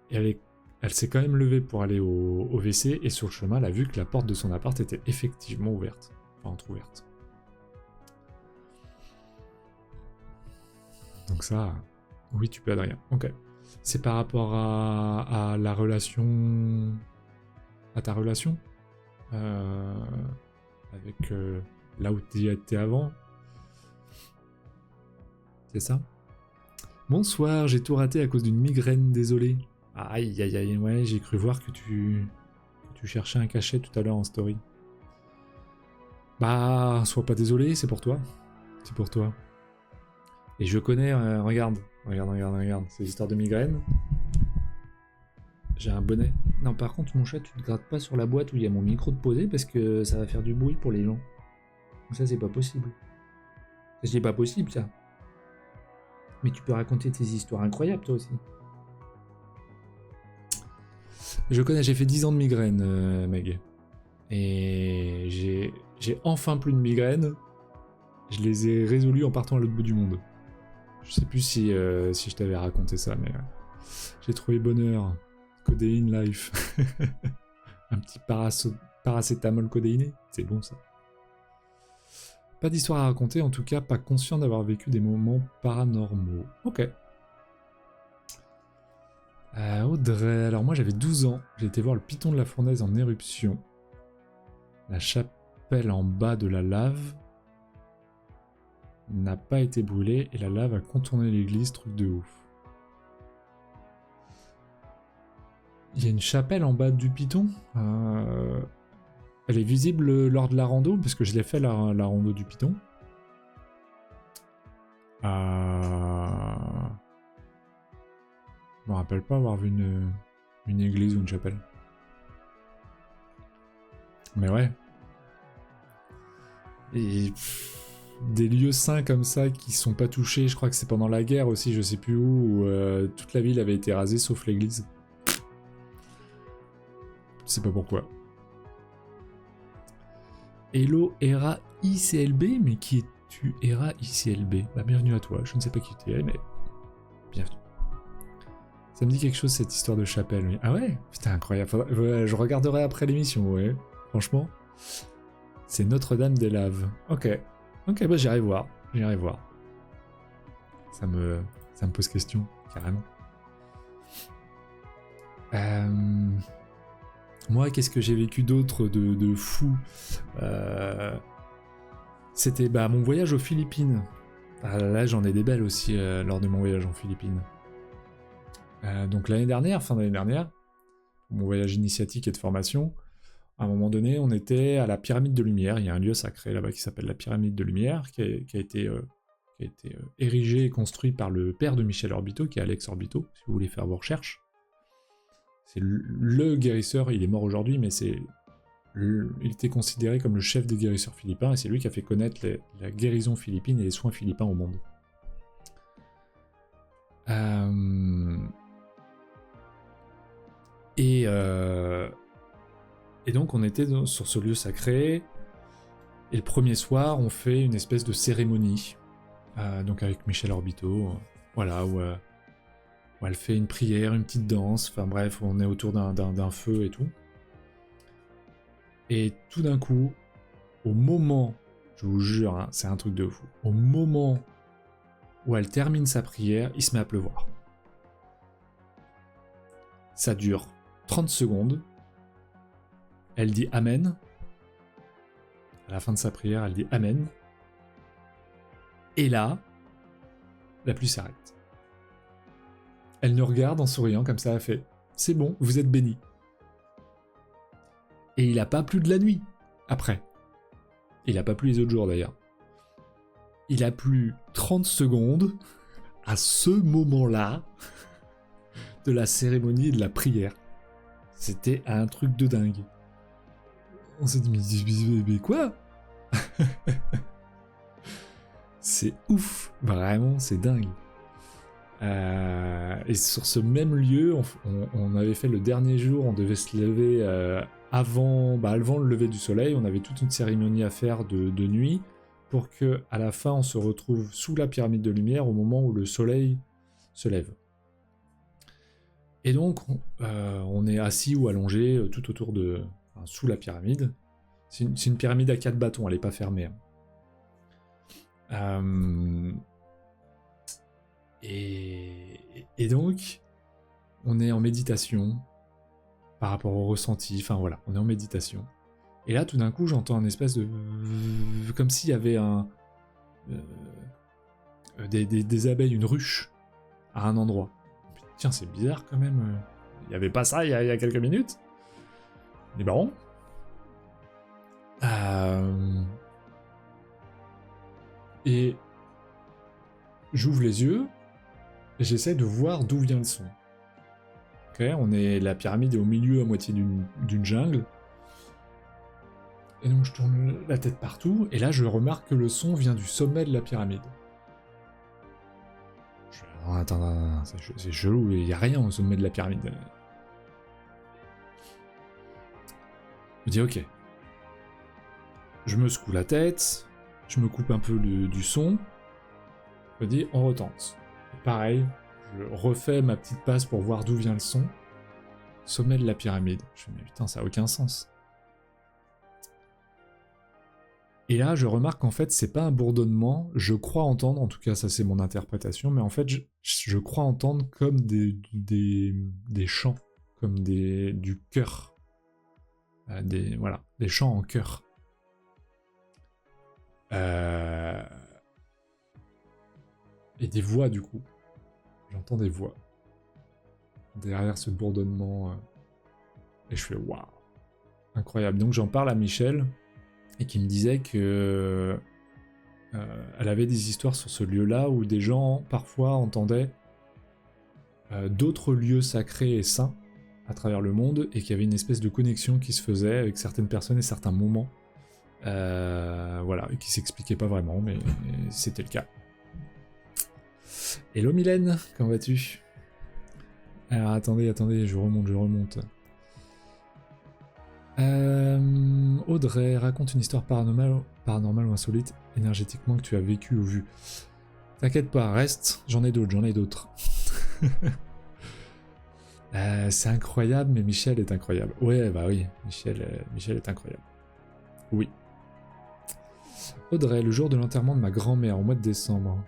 Et elle s'est quand même levée pour aller au WC, et sur le chemin, elle a vu que la porte de son appart était effectivement ouverte. Enfin, entrouverte. Donc ça... Oui, tu peux, Adrien. Ok. C'est par rapport à la relation... À ta relation avec là où tu étais avant. C'est ça? Bonsoir, j'ai tout raté à cause d'une migraine, désolé. Aïe, aïe, aïe, ouais, j'ai cru voir que tu cherchais un cachet tout à l'heure en story. Bah, sois pas désolé, c'est pour toi. C'est pour toi. Et je connais, regarde, ces histoires de migraine. J'ai un bonnet. Non, par contre, mon chat, tu te grattes pas sur la boîte où il y a mon micro de posé parce que ça va faire du bruit pour les gens. Donc ça, c'est pas possible. Ça, c'est pas possible, ça. Mais tu peux raconter tes histoires incroyables, toi aussi. Je connais, j'ai fait 10 ans de migraine, Meg. Et j'ai enfin plus de migraine. Je les ai résolues en partant à l'autre bout du monde. Je sais plus si je t'avais raconté ça, mais j'ai trouvé bonheur. Codéine life. Un petit paracétamol codéiné. C'est bon, ça. Pas d'histoire à raconter, en tout cas pas conscient d'avoir vécu des moments paranormaux. Ok. Audrey, alors moi j'avais 12 ans, j'ai été voir le piton de la fournaise en éruption. La chapelle en bas de la lave n'a pas été brûlée et la lave a contourné l'église, truc de ouf. Il y a une chapelle en bas du piton. Elle est visible lors de la rando, parce que je l'ai fait la rando du piton. Je me rappelle pas avoir vu une église ou une chapelle. Mais ouais. Et des lieux saints comme ça qui sont pas touchés, je crois que c'est pendant la guerre aussi, je sais plus où toute la ville avait été rasée sauf l'église. Je sais pas pourquoi. Hello Hera ICLB, mais qui es-tu Hera ICLB? Bah bienvenue à toi, je ne sais pas qui tu es, mais bienvenue. Ça me dit quelque chose cette histoire de chapelle. Oui. Ah ouais? Putain, incroyable. Ouais, je regarderai après l'émission, ouais. Franchement. C'est Notre-Dame des Laves. Ok. Ok, bah j'irai voir. J'irai voir. Ça me pose question, carrément. Moi, qu'est-ce que j'ai vécu d'autre de fou? C'était mon voyage aux Philippines. Ah, là, j'en ai des belles aussi lors de mon voyage en Philippines. Donc l'année dernière, fin d'année dernière, mon voyage initiatique et de formation, à un moment donné, on était à la Pyramide de Lumière. Il y a un lieu sacré là-bas qui s'appelle la Pyramide de Lumière, qui a été érigé et construit par le père de Michel Orbito, qui est Alex Orbito, si vous voulez faire vos recherches. C'est le guérisseur, il est mort aujourd'hui, mais il était considéré comme le chef des guérisseurs philippins, et c'est lui qui a fait connaître la guérison philippine et les soins philippins au monde. Et donc on était sur ce lieu sacré, et le premier soir on fait une espèce de cérémonie donc avec Michel Orbito, voilà, où elle fait une prière, une petite danse, enfin bref, on est autour d'un feu et tout. Et tout d'un coup, au moment, je vous jure, hein, c'est un truc de fou, au moment où elle termine sa prière, il se met à pleuvoir. Ça dure 30 secondes. Elle dit Amen. À la fin de sa prière, elle dit Amen. Et là, la pluie s'arrête. Elle nous regarde en souriant comme ça, elle fait « C'est bon, vous êtes bénis ». Et il a pas plu de la nuit, après. Il a pas plu les autres jours d'ailleurs. Il a plu 30 secondes à ce moment-là de la cérémonie et de la prière. C'était un truc de dingue. On s'est dit mais quoi? C'est ouf, vraiment, c'est dingue. Et sur ce même lieu, on avait fait le dernier jour, on devait se lever avant le lever du soleil, on avait toute une cérémonie à faire de nuit, pour que à la fin on se retrouve sous la pyramide de lumière au moment où le soleil se lève. Et donc on est assis ou allongé tout autour sous la pyramide. C'est une pyramide à 4 bâtons, elle n'est pas fermée. Et donc, on est en méditation par rapport au ressenti, enfin voilà, on est en méditation. Et là, tout d'un coup, j'entends un espèce de... comme s'il y avait des abeilles, une ruche, à un endroit. Tiens, c'est bizarre quand même. Il n'y avait pas ça il y a quelques minutes. Mais bon. Et j'ouvre les yeux et j'essaie de voir d'où vient le son. Ok, la pyramide est au milieu à moitié d'une jungle. Et donc je tourne la tête partout et là je remarque que le son vient du sommet de la pyramide. Attends, c'est chelou, il n'y a rien au sommet de la pyramide. Je me dis ok. Je me secoue la tête, je me coupe un peu du son. Je me dis on retente. Et pareil, je refais ma petite passe pour voir d'où vient le son. Sommet de la pyramide. Je me dis mais putain, ça n'a aucun sens. Et là, je remarque qu'en fait, c'est pas un bourdonnement. Je crois entendre, en tout cas, ça c'est mon interprétation, mais en fait, je crois entendre comme des chants, comme du chœur. Des chants en chœur. Et des voix, du coup. J'entends des voix. Derrière ce bourdonnement. Et je fais waouh. Incroyable. Donc j'en parle à Michel. Et qui me disait que elle avait des histoires sur ce lieu-là où des gens parfois entendaient d'autres lieux sacrés et saints à travers le monde et qu'il y avait une espèce de connexion qui se faisait avec certaines personnes et certains moments. Voilà, et qui s'expliquait pas vraiment, mais c'était le cas. Hello Mylène, comment vas-tu? Alors attendez, je remonte. Audrey, raconte une histoire paranormale ou insolite énergétiquement que tu as vécu ou vu. T'inquiète pas, reste, j'en ai d'autres. C'est incroyable, mais Michel est incroyable. Ouais, bah oui, Michel est incroyable. Oui. Audrey, le jour de l'enterrement de ma grand-mère, au mois de décembre.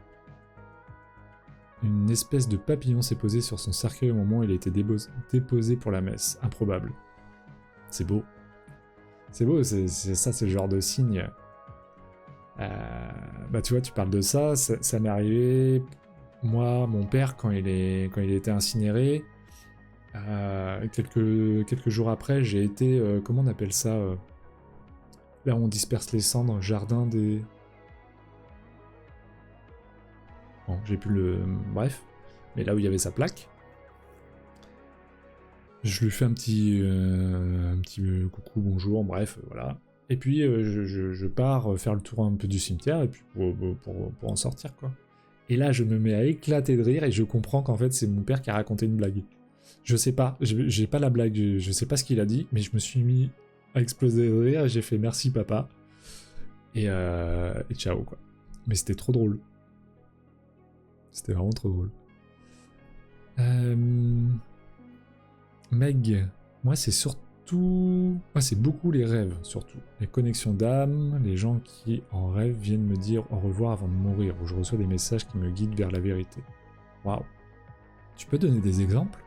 Une espèce de papillon s'est posé sur son cercueil au moment où il a été déposé pour la messe. Improbable. C'est beau. C'est beau, c'est le genre de signe. Bah tu vois, tu parles de ça m'est arrivé. Moi, mon père, quand il était incinéré, quelques jours après, j'ai été, comment on appelle ça, là où on disperse les cendres, jardin des... Bon, j'ai plus le... Bref, mais là où il y avait sa plaque. Je lui fais un petit coucou, bonjour, bref, voilà. Et puis je pars faire le tour un peu du cimetière et puis pour en sortir, quoi. Et là, je me mets à éclater de rire et je comprends qu'en fait, c'est mon père qui a raconté une blague. Je sais pas, j'ai pas la blague, je sais pas ce qu'il a dit, mais je me suis mis à exploser de rire et j'ai fait merci papa. Et ciao, quoi. Mais c'était trop drôle. C'était vraiment trop drôle. Meg, moi c'est surtout... Moi c'est beaucoup les rêves, surtout. Les connexions d'âme, les gens qui en rêve viennent me dire au revoir avant de mourir, où je reçois des messages qui me guident vers la vérité. Waouh. Tu peux donner des exemples?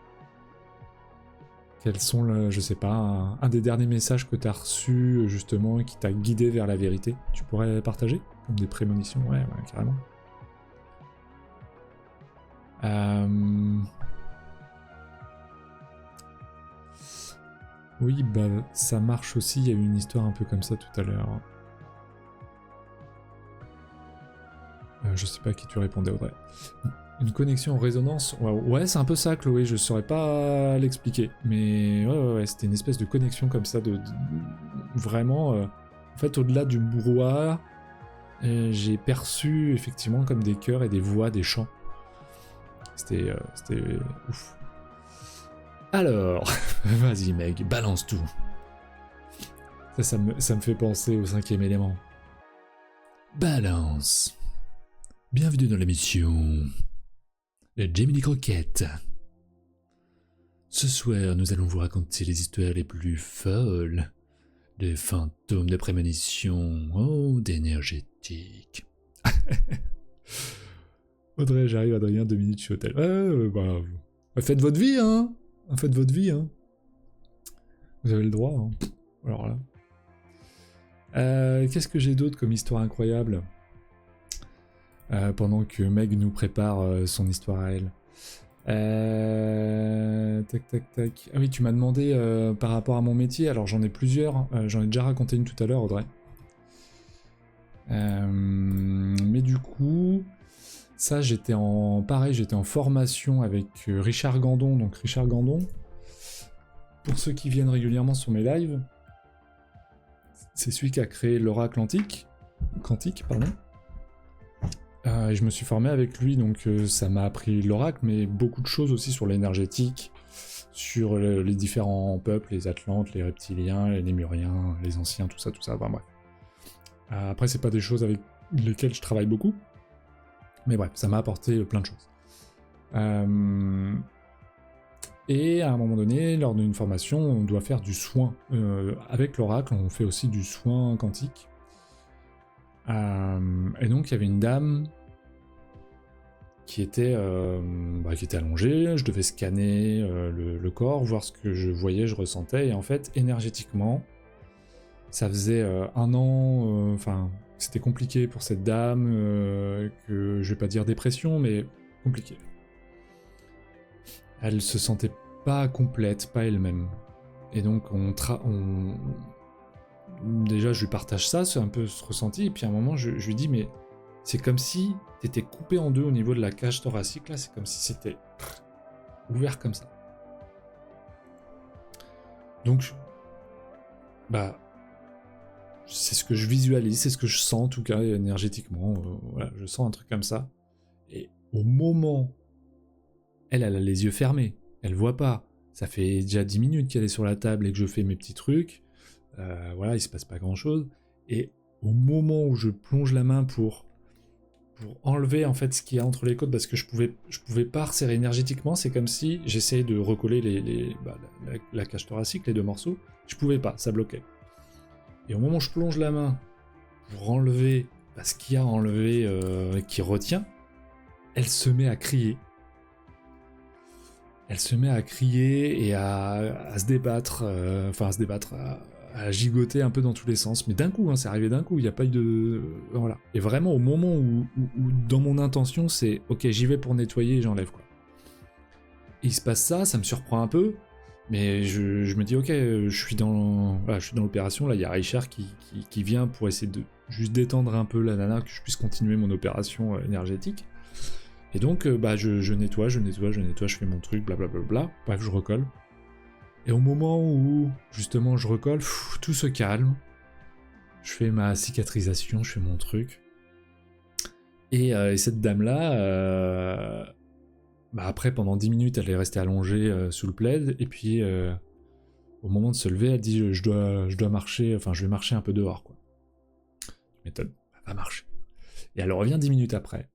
Quels sont, je sais pas, un des derniers messages que tu as reçus, justement, qui t'a guidé vers la vérité? Tu pourrais partager? Comme des prémonitions? Ouais, carrément. Oui, bah, ça marche aussi, il y a eu une histoire un peu comme ça tout à l'heure. Je sais pas à qui tu répondais, Audrey. Une connexion en résonance? Ouais, c'est un peu ça, Chloé, je saurais pas l'expliquer. Mais ouais, c'était une espèce de connexion comme ça, vraiment... en fait, au-delà du brouhaha, j'ai perçu effectivement comme des chœurs et des voix, des chants. C'était ouf. Alors, vas-y Meg, balance tout. Ça me fait penser au 5e élément. Balance. Bienvenue dans l'émission le Gemini Croquette. Ce soir, nous allons vous raconter les histoires les plus folles de fantômes, de prémonitions, d'énergétiques. Audrey, j'arrive, Adrien, 2 minutes, je suis au tel. Faites votre vie, hein. Faites votre vie, hein. Vous avez le droit, hein. Alors là. Qu'est-ce que j'ai d'autre comme histoire incroyable pendant que Meg nous prépare son histoire à elle. Tac. Ah oui, tu m'as demandé par rapport à mon métier. Alors j'en ai plusieurs. J'en ai déjà raconté une tout à l'heure, Audrey. Mais du coup, ça j'étais en formation avec Richard Gandon. Donc Richard Gandon, pour ceux qui viennent régulièrement sur mes lives, c'est celui qui a créé l'oracle quantique, pardon. Je me suis formé avec lui, donc ça m'a appris l'oracle, mais beaucoup de choses aussi sur l'énergétique, sur les différents peuples, les Atlantes, les reptiliens, les Lémuriens, les anciens, tout ça, enfin bref. Après, c'est pas des choses avec lesquelles je travaille beaucoup, mais bref, ça m'a apporté plein de choses. Et à un moment donné, lors d'une formation, on doit faire du soin. Avec l'oracle, on fait aussi du soin quantique. Et donc il y avait une dame qui était allongée, je devais scanner le corps, voir ce que je voyais, je ressentais, et en fait énergétiquement, ça faisait 1 an, c'était compliqué pour cette dame, que je vais pas dire dépression, mais compliqué. Elle se sentait pas complète, pas elle-même. Et donc déjà, je lui partage ça, c'est un peu ce ressenti, et puis à un moment, je lui dis, mais c'est comme si t'étais coupé en deux au niveau de la cage thoracique, là, c'est comme si c'était ouvert comme ça. Donc, c'est ce que je visualise, c'est ce que je sens, en tout cas, énergétiquement, voilà, je sens un truc comme ça. Et au moment, elle a les yeux fermés, elle voit pas, ça fait déjà 10 minutes qu'elle est sur la table et que je fais mes petits trucs, voilà, il se passe pas grand chose, et au moment où je plonge la main pour enlever en fait ce qu'il y a entre les côtes, parce que je pouvais pas resserrer énergétiquement, c'est comme si j'essayais de recoller la cage thoracique, les 2 morceaux, je pouvais pas, ça bloquait. Et au moment où je plonge la main pour enlever ce qu'il y a à enlever qui retient, elle se met à crier. Elle se met à crier et à se débattre, à gigoter un peu dans tous les sens, mais d'un coup, hein, c'est arrivé d'un coup, il n'y a pas eu de... Voilà. Et vraiment, au moment où dans mon intention, c'est « Ok, j'y vais pour nettoyer et j'enlève, quoi ». Et il se passe ça me surprend un peu, mais je me dis « Ok, je suis dans l'opération, là, il y a Richard qui vient pour essayer de juste détendre un peu la nana, que je puisse continuer mon opération énergétique ». Et donc, je nettoie, je fais mon truc, blablabla, bref, je recolle. Et au moment où, justement, je recolle, tout se calme. Je fais ma cicatrisation, je fais mon truc. Et cette dame-là, après, pendant 10 minutes, elle est restée allongée sous le plaid. Et puis, au moment de se lever, elle dit je dois marcher, je vais marcher un peu dehors, quoi. Tu m'étonnes, elle va marcher. Et elle revient 10 minutes après.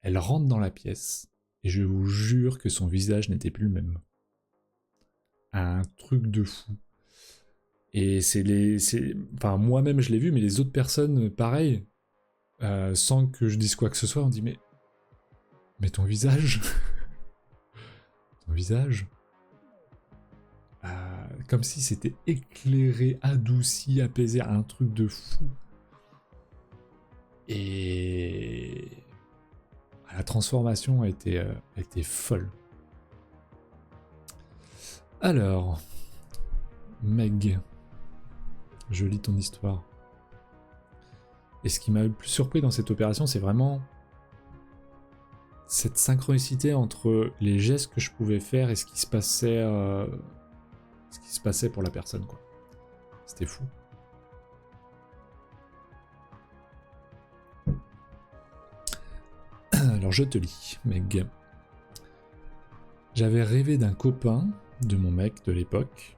Elle rentre dans la pièce, et je vous jure que son visage n'était plus le même. Un truc de fou. Et enfin, moi-même je l'ai vu, mais les autres personnes, pareil, sans que je dise quoi que ce soit, on dit mais ton visage, ton visage, comme si c'était éclairé, adouci, apaisé, un truc de fou. Et la transformation a été folle. Alors, Meg, je lis ton histoire. Et ce qui m'a le plus surpris dans cette opération, c'est vraiment cette synchronicité entre les gestes que je pouvais faire et ce qui se passait pour la personne, quoi. C'était fou. Alors je te lis, Meg. J'avais rêvé d'un copain de mon mec de l'époque,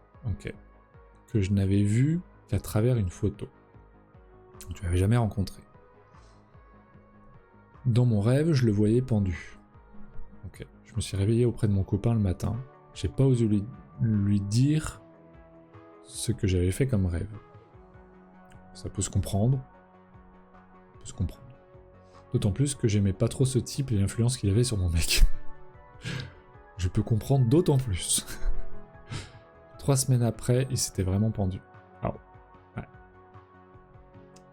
que je n'avais vu qu'à travers une photo. Tu m'avais jamais rencontré. Dans mon rêve, je le voyais pendu. Je me suis réveillé auprès de mon copain le matin. J'ai pas osé lui dire ce que j'avais fait comme rêve. Ça peut se comprendre. D'autant plus que j'aimais pas trop ce type et l'influence qu'il avait sur mon mec. Je peux comprendre d'autant plus. 3 semaines après, il s'était vraiment pendu. Ah ouais.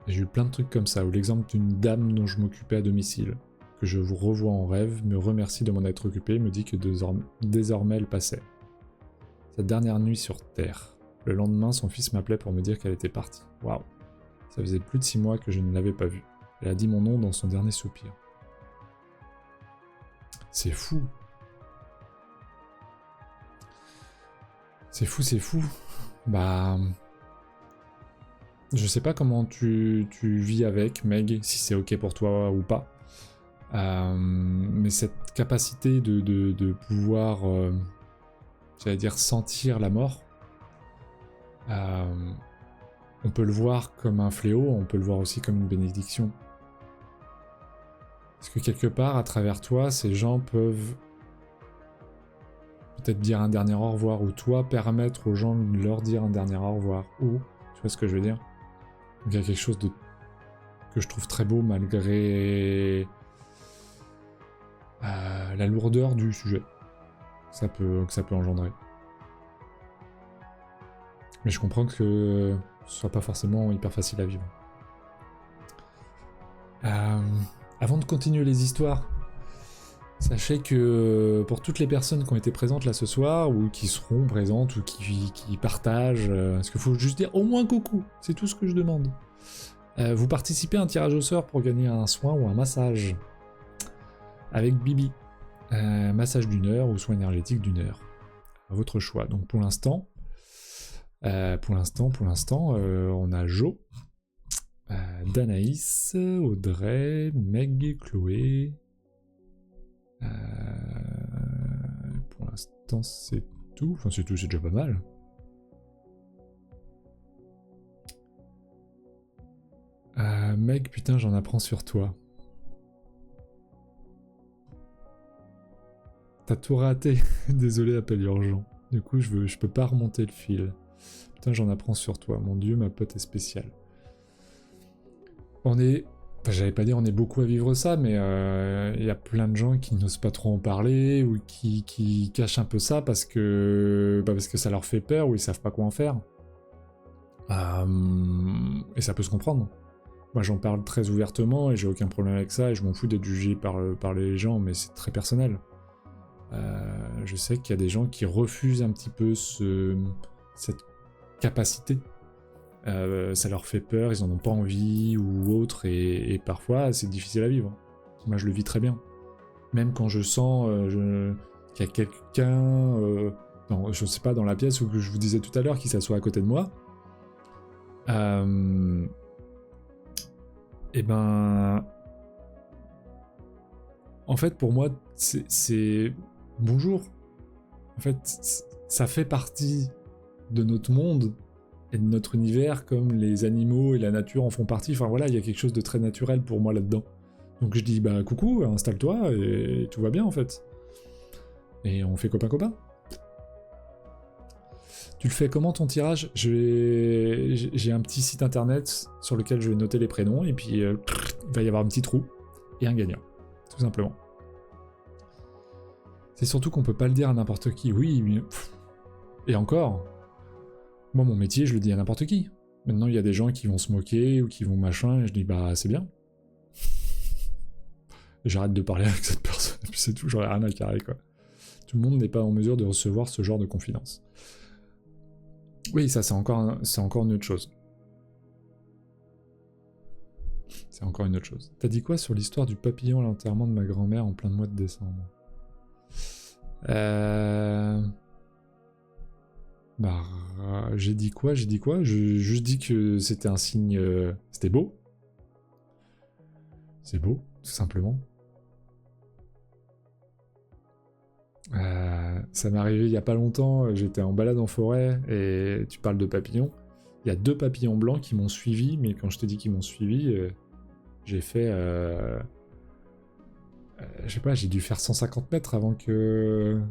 J'ai eu plein de trucs comme ça, ou l'exemple d'une dame dont je m'occupais à domicile, que je vous revois en rêve, me remercie de m'en être occupé, me dit que désormais elle passait. Sa dernière nuit sur Terre. Le lendemain, son fils m'appelait pour me dire qu'elle était partie. Waouh. Ça faisait plus de 6 mois que je ne l'avais pas vue. Elle a dit mon nom dans son dernier soupir. C'est fou. C'est fou. Bah... Je sais pas comment tu vis avec, Meg, si c'est ok pour toi ou pas. Mais cette capacité de pouvoir, j'allais dire, sentir la mort, on peut le voir comme un fléau, on peut le voir aussi comme une bénédiction. Parce que quelque part, à travers toi, ces gens peuvent peut-être dire un dernier au revoir, ou toi permettre aux gens de leur dire un dernier au revoir, ou, tu vois ce que je veux dire? Donc il y a quelque chose que je trouve très beau malgré la lourdeur du sujet que ça peut engendrer. Mais je comprends que ce soit pas forcément hyper facile à vivre. Avant de continuer les histoires, sachez que pour toutes les personnes qui ont été présentes là ce soir, ou qui seront présentes, ou qui partagent, parce qu'il faut juste dire au moins coucou, c'est tout ce que je demande. Vous participez à un tirage au sort pour gagner un soin ou un massage avec Bibi. Massage d'1 heure ou soin énergétique d'1 heure. À votre choix. Donc pour l'instant, on a Jo, Danaïs, Audrey, Meg, Chloé. Pour l'instant, c'est tout. Enfin, c'est tout, c'est déjà pas mal. Meg, putain, j'en apprends sur toi. T'as tout raté. Désolé, appel urgent. Du coup, je peux pas remonter le fil. Putain, j'en apprends sur toi. Mon dieu, ma pote est spéciale. J'allais pas dire on est beaucoup à vivre ça, mais y a plein de gens qui n'osent pas trop en parler, ou qui cachent un peu ça parce que ça leur fait peur, ou ils savent pas quoi en faire. Et ça peut se comprendre. Moi j'en parle très ouvertement et j'ai aucun problème avec ça, et je m'en fous d'être jugé par les gens, mais c'est très personnel. Je sais qu'il y a des gens qui refusent un petit peu cette capacité. Ça leur fait peur, ils en ont pas envie ou autre, et parfois c'est difficile à vivre. Moi je le vis très bien. Même quand je sens qu'il y a quelqu'un, je sais pas, dans la pièce, ou que je vous disais tout à l'heure, qui s'assoit à côté de moi, et ben... En fait pour moi c'est bonjour. En fait ça fait partie de notre monde et de notre univers, comme les animaux et la nature en font partie. Enfin voilà, il y a quelque chose de très naturel pour moi là-dedans. Donc je dis bah coucou, installe-toi et tout va bien en fait. Et on fait copain-copain. Tu le fais comment ton tirage? J'ai un petit site internet sur lequel je vais noter les prénoms et puis il va y avoir un petit trou et un gagnant, tout simplement. C'est surtout qu'on peut pas le dire à n'importe qui. Oui, mais... Et encore, moi mon métier je le dis à n'importe qui. Maintenant il y a des gens qui vont se moquer ou qui vont machin et je dis bah c'est bien. J'arrête de parler avec cette personne et puis c'est tout, j'en ai rien à carrer quoi. Tout le monde n'est pas en mesure de recevoir ce genre de confidence. Oui, ça c'est encore une autre chose. C'est encore une autre chose. T'as dit quoi sur l'histoire du papillon à l'enterrement de ma grand-mère en plein mois de décembre? Bah, j'ai dit quoi? J'ai juste dit que c'était un signe... C'était beau. C'est beau, tout simplement. Ça m'est arrivé il y a pas longtemps, j'étais en balade en forêt et tu parles de papillons. Il y a 2 papillons blancs qui m'ont suivi, mais quand je te dis qu'ils m'ont suivi, j'ai fait... je sais pas, j'ai dû faire 150 mètres avant qu'ils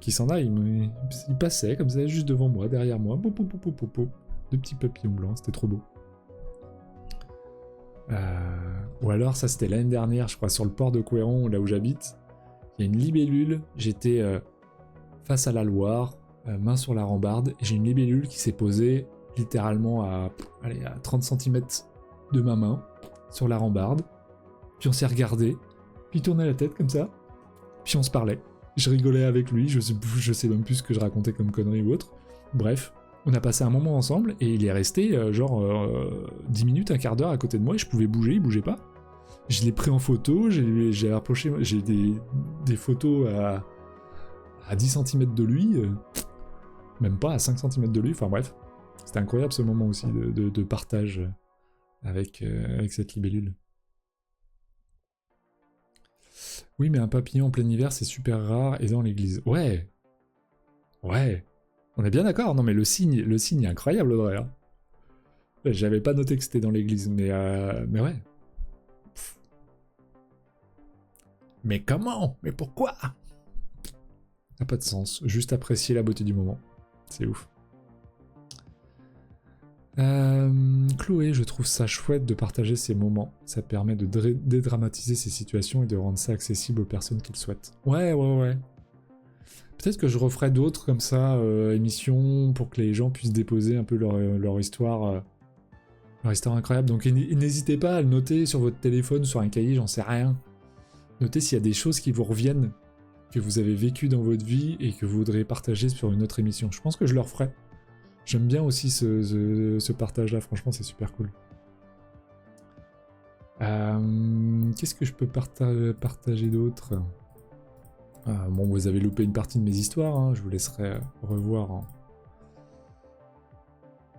s'en aillent. Ils passaient comme ça, juste devant moi, derrière moi. 2 petits papillons blancs, c'était trop beau. Ou alors, ça c'était l'année dernière, je crois, sur le port de Couéron, là où j'habite. Il y a une libellule, j'étais face à la Loire, main sur la rambarde, et j'ai une libellule qui s'est posée littéralement à 30 cm de ma main, sur la rambarde. Puis on s'est regardé, puis il tournait la tête comme ça, puis on se parlait. Je rigolais avec lui, je sais même plus ce que je racontais comme connerie ou autre. Bref, on a passé un moment ensemble, et il est resté 10 minutes, un quart d'heure à côté de moi, et je pouvais bouger, il bougeait pas. Je l'ai pris en photo, j'ai approché, j'ai des photos à 10 cm de lui, même pas à 5 cm de lui, enfin bref. C'était incroyable ce moment aussi de partage avec cette libellule. Oui, mais un papillon en plein hiver, c'est super rare et dans l'église. Ouais. On est bien d'accord. Non, mais le signe est incroyable, Audrey. Hein. J'avais pas noté que c'était dans l'église, mais ouais. Mais comment? Mais pourquoi? Ça n'a pas de sens. Juste apprécier la beauté du moment. C'est ouf. Chloé, je trouve ça chouette de partager ces moments. Ça permet de dédramatiser ces situations et de rendre ça accessible aux personnes qui le souhaitent. Ouais. Peut-être que je referai d'autres comme ça, émissions, pour que les gens puissent déposer un peu leur histoire. Leur histoire incroyable. Donc n'hésitez pas à le noter sur votre téléphone, sur un cahier, j'en sais rien. Notez s'il y a des choses qui vous reviennent, que vous avez vécues dans votre vie et que vous voudrez partager sur une autre émission. Je pense que je le referai. J'aime bien aussi ce partage-là, franchement, c'est super cool. Qu'est-ce que je peux partager d'autre? Bon, vous avez loupé une partie de mes histoires, hein, je vous laisserai revoir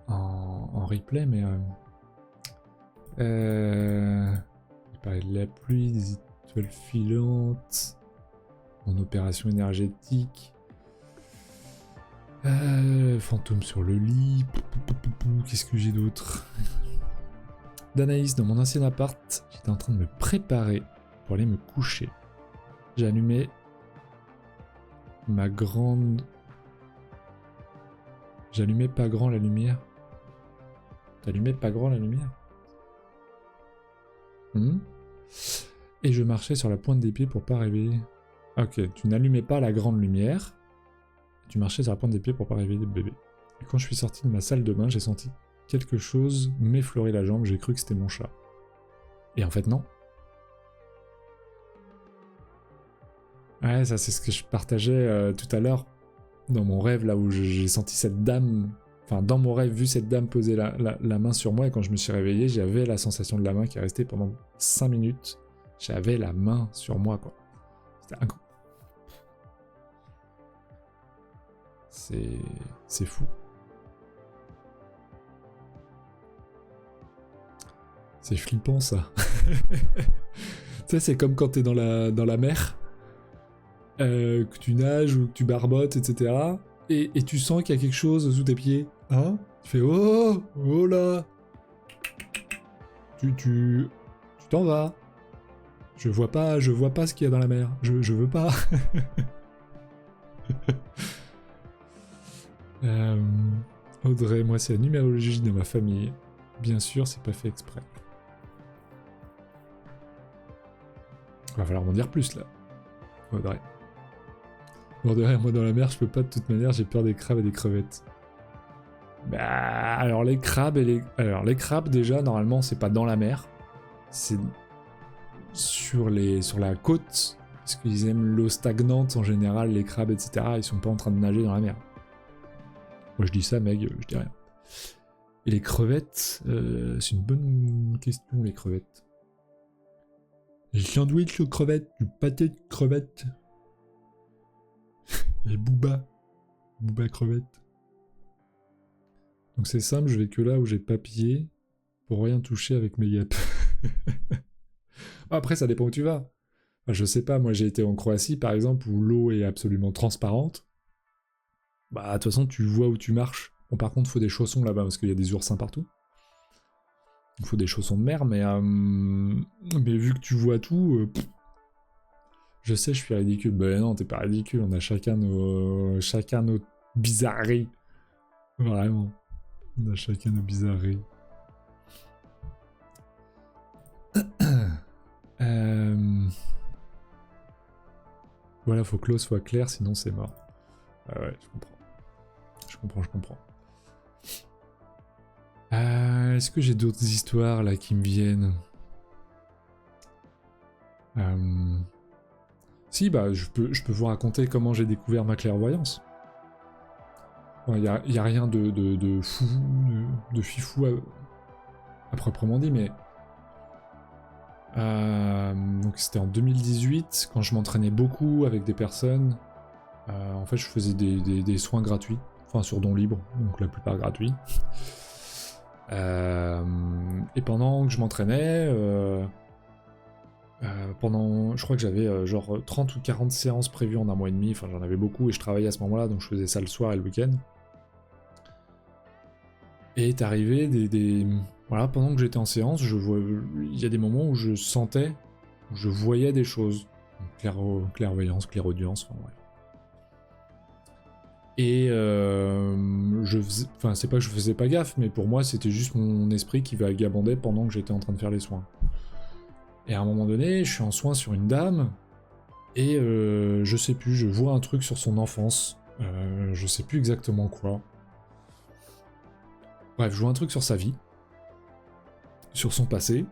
en replay, mais... j'ai parlé de la pluie, des étoiles filantes, mon opération énergétique... fantôme sur le lit. Qu'est-ce que j'ai d'autre? D'Anaïs, dans mon ancien appart, j'étais en train de me préparer pour aller me coucher. J'ai allumé ma grande... J'allumais pas grand la lumière. T'allumais pas grand la lumière? Et je marchais sur la pointe des pieds pour pas réveiller. Ok, tu n'allumais pas la grande lumière. Tu marchais sur la pointe des pieds pour pas réveiller le bébé. Et quand je suis sorti de ma salle de bain, j'ai senti quelque chose m'effleurer la jambe, j'ai cru que c'était mon chat. Et en fait, non. Ouais, ça c'est ce que je partageais tout à l'heure, dans mon rêve, là où j'ai senti cette dame... Enfin, dans mon rêve, vu cette dame poser la main sur moi, et quand je me suis réveillé, j'avais la sensation de la main qui est restée pendant 5 minutes. J'avais la main sur moi, quoi. C'était incroyable. C'est fou. C'est flippant, ça. Tu sais, c'est comme quand t'es dans la mer, que tu nages ou que tu barbotes, etc. Et tu sens qu'il y a quelque chose sous tes pieds. Hein? Tu fais « Oh! Oh là !» Tu t'en vas. Je vois pas ce qu'il y a dans la mer. Je veux pas. Audrey, moi c'est la numérologie de ma famille. Bien sûr, c'est pas fait exprès. Va falloir m'en dire plus là. Audrey. Audrey, moi dans la mer, je peux pas de toute manière, j'ai peur des crabes et des crevettes. Bah alors les crabes les crabes déjà normalement c'est pas dans la mer. C'est sur la côte. Parce qu'ils aiment l'eau stagnante en général, les crabes, etc. Ils sont pas en train de nager dans la mer. Moi je dis ça, Meg, je dis rien. Et les crevettes, c'est une bonne question, les crevettes. Les sandwichs aux crevettes, du pâté de crevettes. Les Booba crevettes. Donc c'est simple, je vais que là où j'ai papillé pour rien toucher avec mes guêpes. Après, ça dépend où tu vas. Enfin, je sais pas, moi j'ai été en Croatie par exemple où l'eau est absolument transparente. Bah, de toute façon, tu vois où tu marches. Bon, par contre, il faut des chaussons là-bas parce qu'il y a des oursins partout. Il faut des chaussons de mer, mais vu que tu vois tout, je sais, je suis ridicule. Ben non, t'es pas ridicule, on a chacun nos bizarreries. Vraiment. On a chacun nos bizarreries. Voilà, faut que l'eau soit claire, sinon c'est mort. Ah ouais, je comprends. Est-ce que j'ai d'autres histoires là qui me viennent? Si, bah je peux vous raconter comment j'ai découvert ma clairvoyance. Il y a rien de fou, de fifou à proprement dit, mais donc c'était en 2018 quand je m'entraînais beaucoup avec des personnes. En fait, je faisais des soins gratuits, enfin sur don libre, donc la plupart gratuits. Et pendant que je m'entraînais, je crois que j'avais genre 30 ou 40 séances prévues en un mois et demi, enfin j'en avais beaucoup et je travaillais à ce moment-là, donc je faisais ça le soir et le week-end. Et est arrivé voilà, pendant que j'étais en séance, il y a des moments où je sentais, où je voyais des choses. Clairvoyance, clairaudience, enfin bref. Et c'est pas que je faisais pas gaffe, mais pour moi c'était juste mon esprit qui vagabondait pendant que j'étais en train de faire les soins. Et à un moment donné, je suis en soins sur une dame, et je sais plus, je vois un truc sur son enfance, je sais plus exactement quoi. Bref, je vois un truc sur sa vie, sur son passé,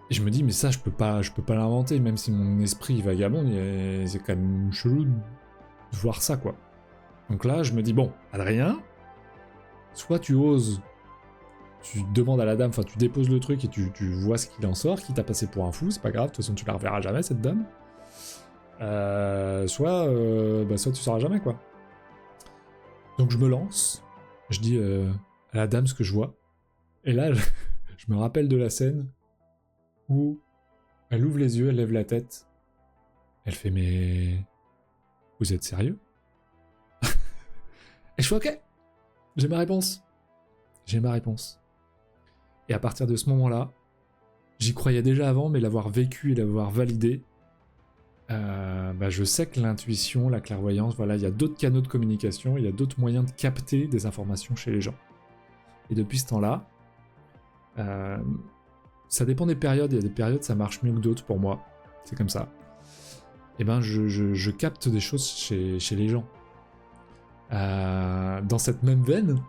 et je me dis mais ça je peux pas l'inventer, même si mon esprit vagabonde, c'est quand même chelou de voir ça quoi. Donc là je me dis bon, Adrien, soit tu oses, tu demandes à la dame, enfin tu déposes le truc et tu vois ce qu'il en sort, qui t'a passé pour un fou, c'est pas grave, de toute façon tu la reverras jamais cette dame. Soit tu sauras jamais quoi. Donc je me lance, je dis à la dame ce que je vois, et là je me rappelle de la scène où elle ouvre les yeux, elle lève la tête, elle fait mais vous êtes sérieux? Et je fais ok, j'ai ma réponse. Et à partir de ce moment-là, j'y croyais déjà avant, mais l'avoir vécu et l'avoir validé, je sais que l'intuition, la clairvoyance, voilà, il y a d'autres canaux de communication, il y a d'autres moyens de capter des informations chez les gens. Et depuis ce temps-là, ça dépend des périodes, il y a des périodes ça marche mieux que d'autres pour moi, c'est comme ça. Et je capte des choses chez les gens. Dans cette même veine,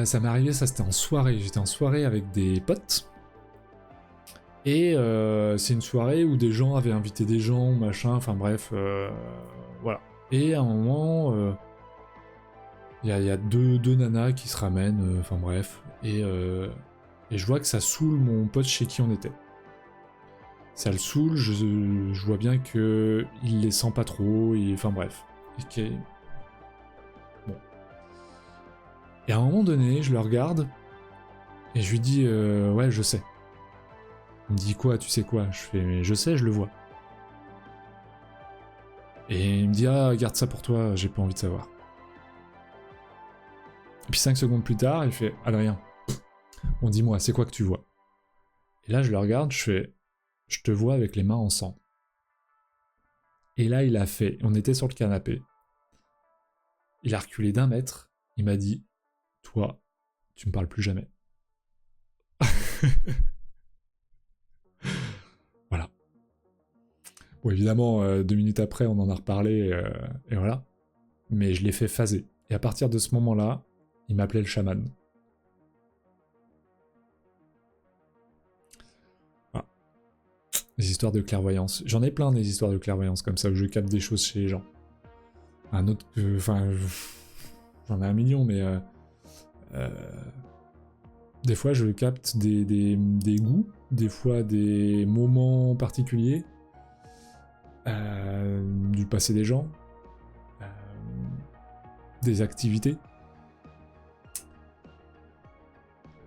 ça m'est arrivé, ça c'était en soirée, j'étais en soirée avec des potes, et c'est une soirée où des gens avaient invité des gens, machin, enfin bref, voilà. Et à un moment, il y a deux nanas qui se ramènent, enfin bref, et je vois que ça saoule mon pote chez qui on était. Ça le saoule, je vois bien que il les sent pas trop, enfin bref. Bon. Et à un moment donné, je le regarde, et je lui dis ouais, je sais. Il me dit quoi, tu sais quoi? Je fais mais je sais, je le vois. Et il me dit ah, garde ça pour toi, j'ai pas envie de savoir. Et puis 5 secondes plus tard, il fait « Adrien, bon dis-moi, c'est quoi que tu vois ?» Et là, je le regarde, je fais « Je te vois avec les mains en sang. » Et là, il a fait, on était sur le canapé, il a reculé d'1 mètre, il m'a dit « Toi, tu me parles plus jamais. » Voilà. Bon, évidemment, 2 minutes après, on en a reparlé, et voilà. Mais je l'ai fait phaser. Et à partir de ce moment-là, il m'appelait le chaman. Voilà. Les histoires de clairvoyance. J'en ai plein des histoires de clairvoyance comme ça, où je capte des choses chez les gens. Un autre que... Enfin... J'en ai 1 million, mais... des fois, je capte des goûts, des fois des moments particuliers, du passé des gens, des activités.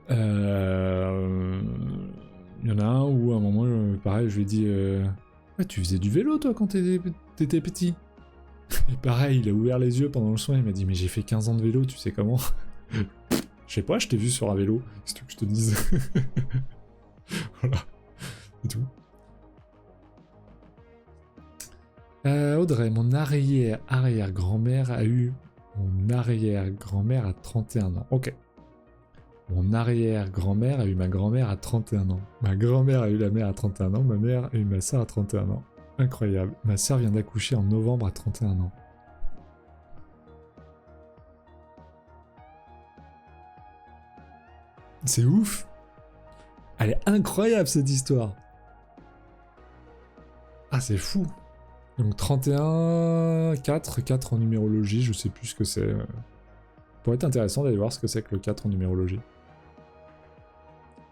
Il y en a un où à un moment, pareil, je lui ai dit ouais, tu faisais du vélo toi quand t'étais petit. Et pareil, il a ouvert les yeux pendant le soin, il m'a dit mais j'ai fait 15 ans de vélo, tu sais comment? Je sais pas, je t'ai vu sur un vélo, qu'est-ce que je te dise? Voilà, c'est tout. Audrey, mon arrière-grand-mère a eu mon arrière-grand-mère à 31 ans. Ok. Mon arrière-grand-mère a eu ma grand-mère à 31 ans. Ma grand-mère a eu la mère à 31 ans. Ma mère a eu ma soeur à 31 ans. Incroyable. Ma soeur vient d'accoucher en novembre à 31 ans. C'est ouf. Elle est incroyable cette histoire. Ah, c'est fou. Donc 31, 4 en numérologie, je sais plus ce que c'est. Pourrait être intéressant d'aller voir ce que c'est que le 4 en numérologie.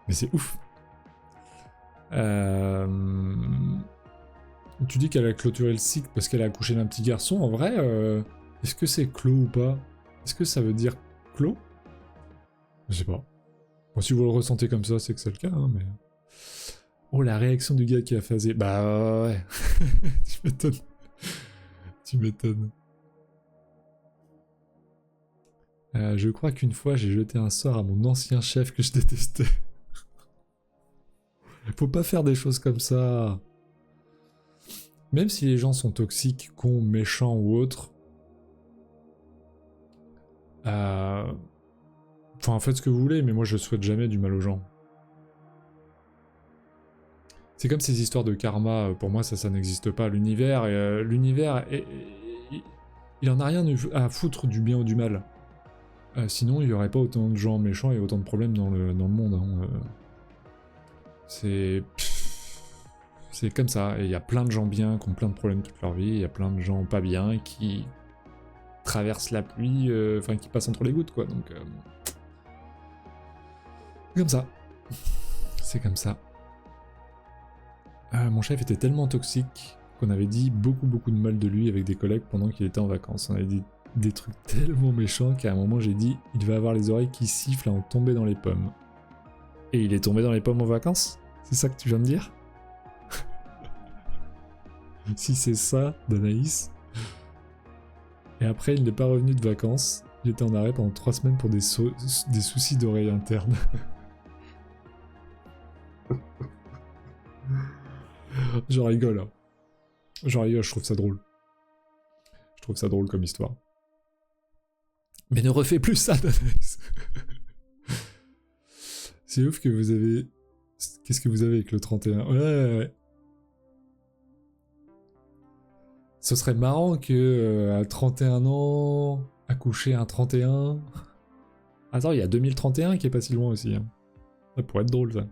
Mais c'est ouf. Tu dis qu'elle a clôturé le cycle parce qu'elle a accouché d'un petit garçon. En vrai, est-ce que c'est clos ou pas? Est-ce que ça veut dire clos? Je sais pas. Bon, si vous le ressentez comme ça, c'est que c'est le cas, hein, mais... Oh, la réaction du gars qui a phasé. Bah ouais. Tu m'étonnes. Tu m'étonnes. Je crois qu'une fois, j'ai jeté un sort à mon ancien chef que je détestais. Faut pas faire des choses comme ça. Même si les gens sont toxiques, cons, méchants ou autres, enfin, faites ce que vous voulez, mais moi je souhaite jamais du mal aux gens. C'est comme ces histoires de karma, pour moi ça n'existe pas. L'univers, il en a rien à foutre du bien ou du mal. Sinon, il n'y aurait pas autant de gens méchants et autant de problèmes dans le monde. Hein. C'est comme ça. Et il y a plein de gens bien qui ont plein de problèmes toute leur vie. Il y a plein de gens pas bien qui traversent la pluie, enfin qui passent entre les gouttes, quoi. Donc, c'est comme ça. C'est comme ça. Mon chef était tellement toxique qu'on avait dit beaucoup de mal de lui avec des collègues pendant qu'il était en vacances. On avait dit des trucs tellement méchants qu'à un moment j'ai dit il devait avoir les oreilles qui sifflent à en tomber dans les pommes. Et il est tombé dans les pommes en vacances? C'est ça que tu viens de dire? Si c'est ça, d'Anaïs. Et après il n'est pas revenu de vacances. Il était en arrêt pendant 3 semaines pour des soucis d'oreilles internes. J'en rigole. Hein. J'en rigole, je trouve ça drôle. Je trouve ça drôle comme histoire. Mais ne refais plus ça, Danaïs. C'est ouf que vous avez... Qu'est-ce que vous avez avec le 31? Ouais. Ce serait marrant que à 31 ans, accoucher un 31... Attends, il y a 2031 qui est pas si loin aussi. Hein. Ça pourrait être drôle, ça.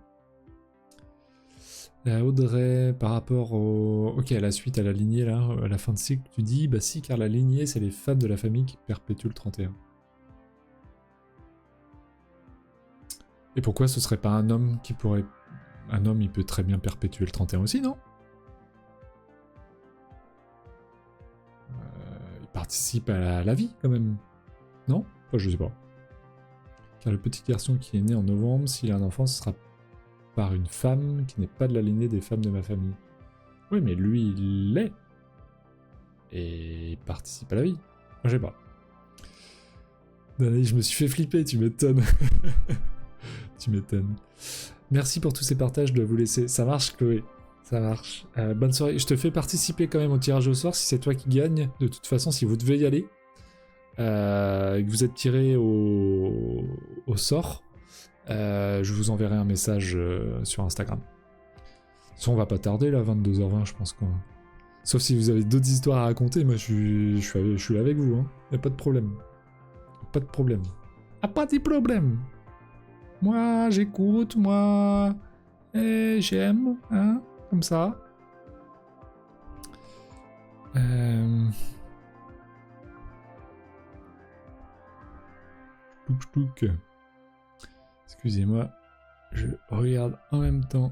Audrey, par rapport au... Ok, à la suite, à la lignée, là, à la fin de cycle, tu dis, bah si, car la lignée, c'est les femmes de la famille qui perpétuent le 31. Et pourquoi ce serait pas un homme qui pourrait... Un homme, il peut très bien perpétuer le 31 aussi, non? Il participe à la vie, quand même. Non? Enfin, je sais pas. Car le petit garçon qui est né en novembre, s'il a un enfant, ce sera par une femme qui n'est pas de la lignée des femmes de ma famille. Oui, mais lui, il l'est. Et il participe à la vie. Enfin, je sais pas. Danaï, je me suis fait flipper, tu m'étonnes. Tu m'étonnes. Merci pour tous ces partages, je dois vous laisser. Ça marche, Chloé. Ça marche. Bonne soirée. Je te fais participer quand même au tirage au sort si c'est toi qui gagne. De toute façon, si vous devez y aller, et que vous êtes tiré au sort, je vous enverrai un message sur Instagram. Ça, on va pas tarder là, 22h20, je pense. Sauf si vous avez d'autres histoires à raconter, moi je suis là avec vous, hein. Y a pas de problème. Pas de problème. Ah, pas de problème. Moi, j'écoute, moi, j'aime, hein, comme ça. Plouc. Excusez-moi, je regarde en même temps.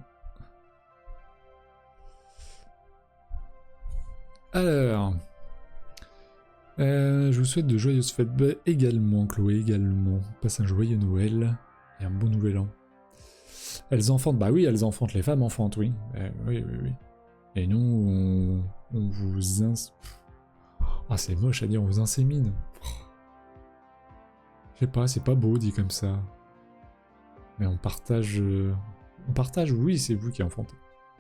Alors, je vous souhaite de joyeuses fêtes également, Chloé, également. Passe un joyeux Noël et un bon nouvel an. Elles enfantent, bah oui, elles enfantent, les femmes enfantent, oui. Oui. Et nous, on vous Ah, c'est moche à dire, on vous insémine. Je sais pas, c'est pas beau dit comme ça. Mais on partage... oui, c'est vous qui enfantez.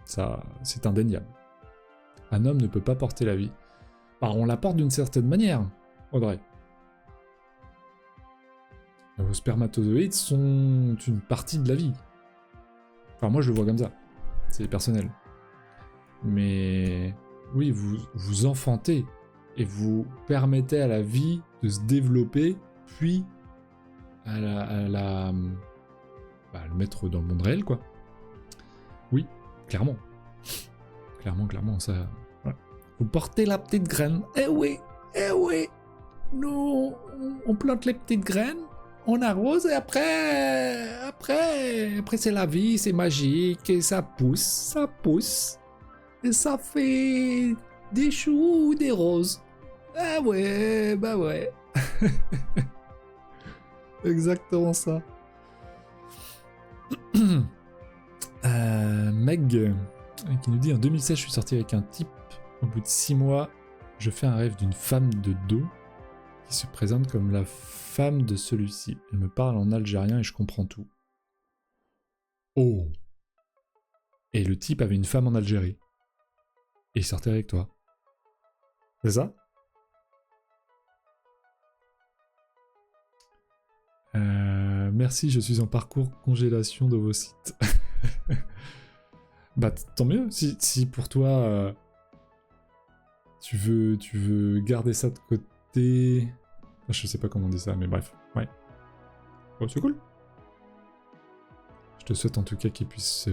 Ça, c'est indéniable. Un homme ne peut pas porter la vie. Bah, on la porte d'une certaine manière, Audrey. Vos spermatozoïdes sont une partie de la vie. Enfin, moi je le vois comme ça. C'est personnel. Mais oui, vous enfantez et vous permettez à la vie de se développer, puis à le mettre dans le monde réel, quoi. Oui, clairement. Clairement, ça... Voilà. Vous portez la petite graine. Eh oui. Nous, on plante les petites graines, on arrose et après c'est la vie, c'est magique et ça pousse. Et ça fait des choux ou des roses. Ah ouais, bah ouais. Exactement ça. Meg qui nous dit en 2016 je suis sorti avec un type. Au bout de 6 mois, je fais un rêve d'une femme de dos qui se présente comme la femme de celui-ci. Elle me parle en algérien et je comprends tout. Oh. Et le type avait une femme en Algérie. Et il sortait avec toi. C'est ça? Merci, je suis en parcours congélation de vos sites. Bah tant mieux, si pour toi tu veux garder ça de côté. Je sais pas comment on dit ça, mais bref, ouais. Oh, c'est cool. Je te souhaite en tout cas qu'il puisse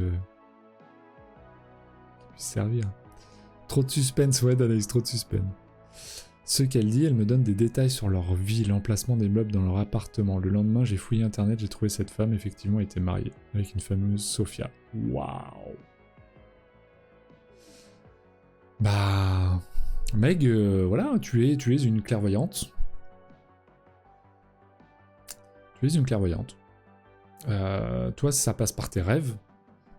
servir. Trop de suspense, ouais, d'analyse, trop de suspense. Ce qu'elle dit, elle me donne des détails sur leur vie, l'emplacement des meubles dans leur appartement. Le lendemain, j'ai fouillé internet, j'ai trouvé cette femme, effectivement, elle était mariée avec une fameuse Sophia. Waouh. Bah... Meg, voilà, tu es une clairvoyante. Tu es une clairvoyante. Toi, ça passe par tes rêves.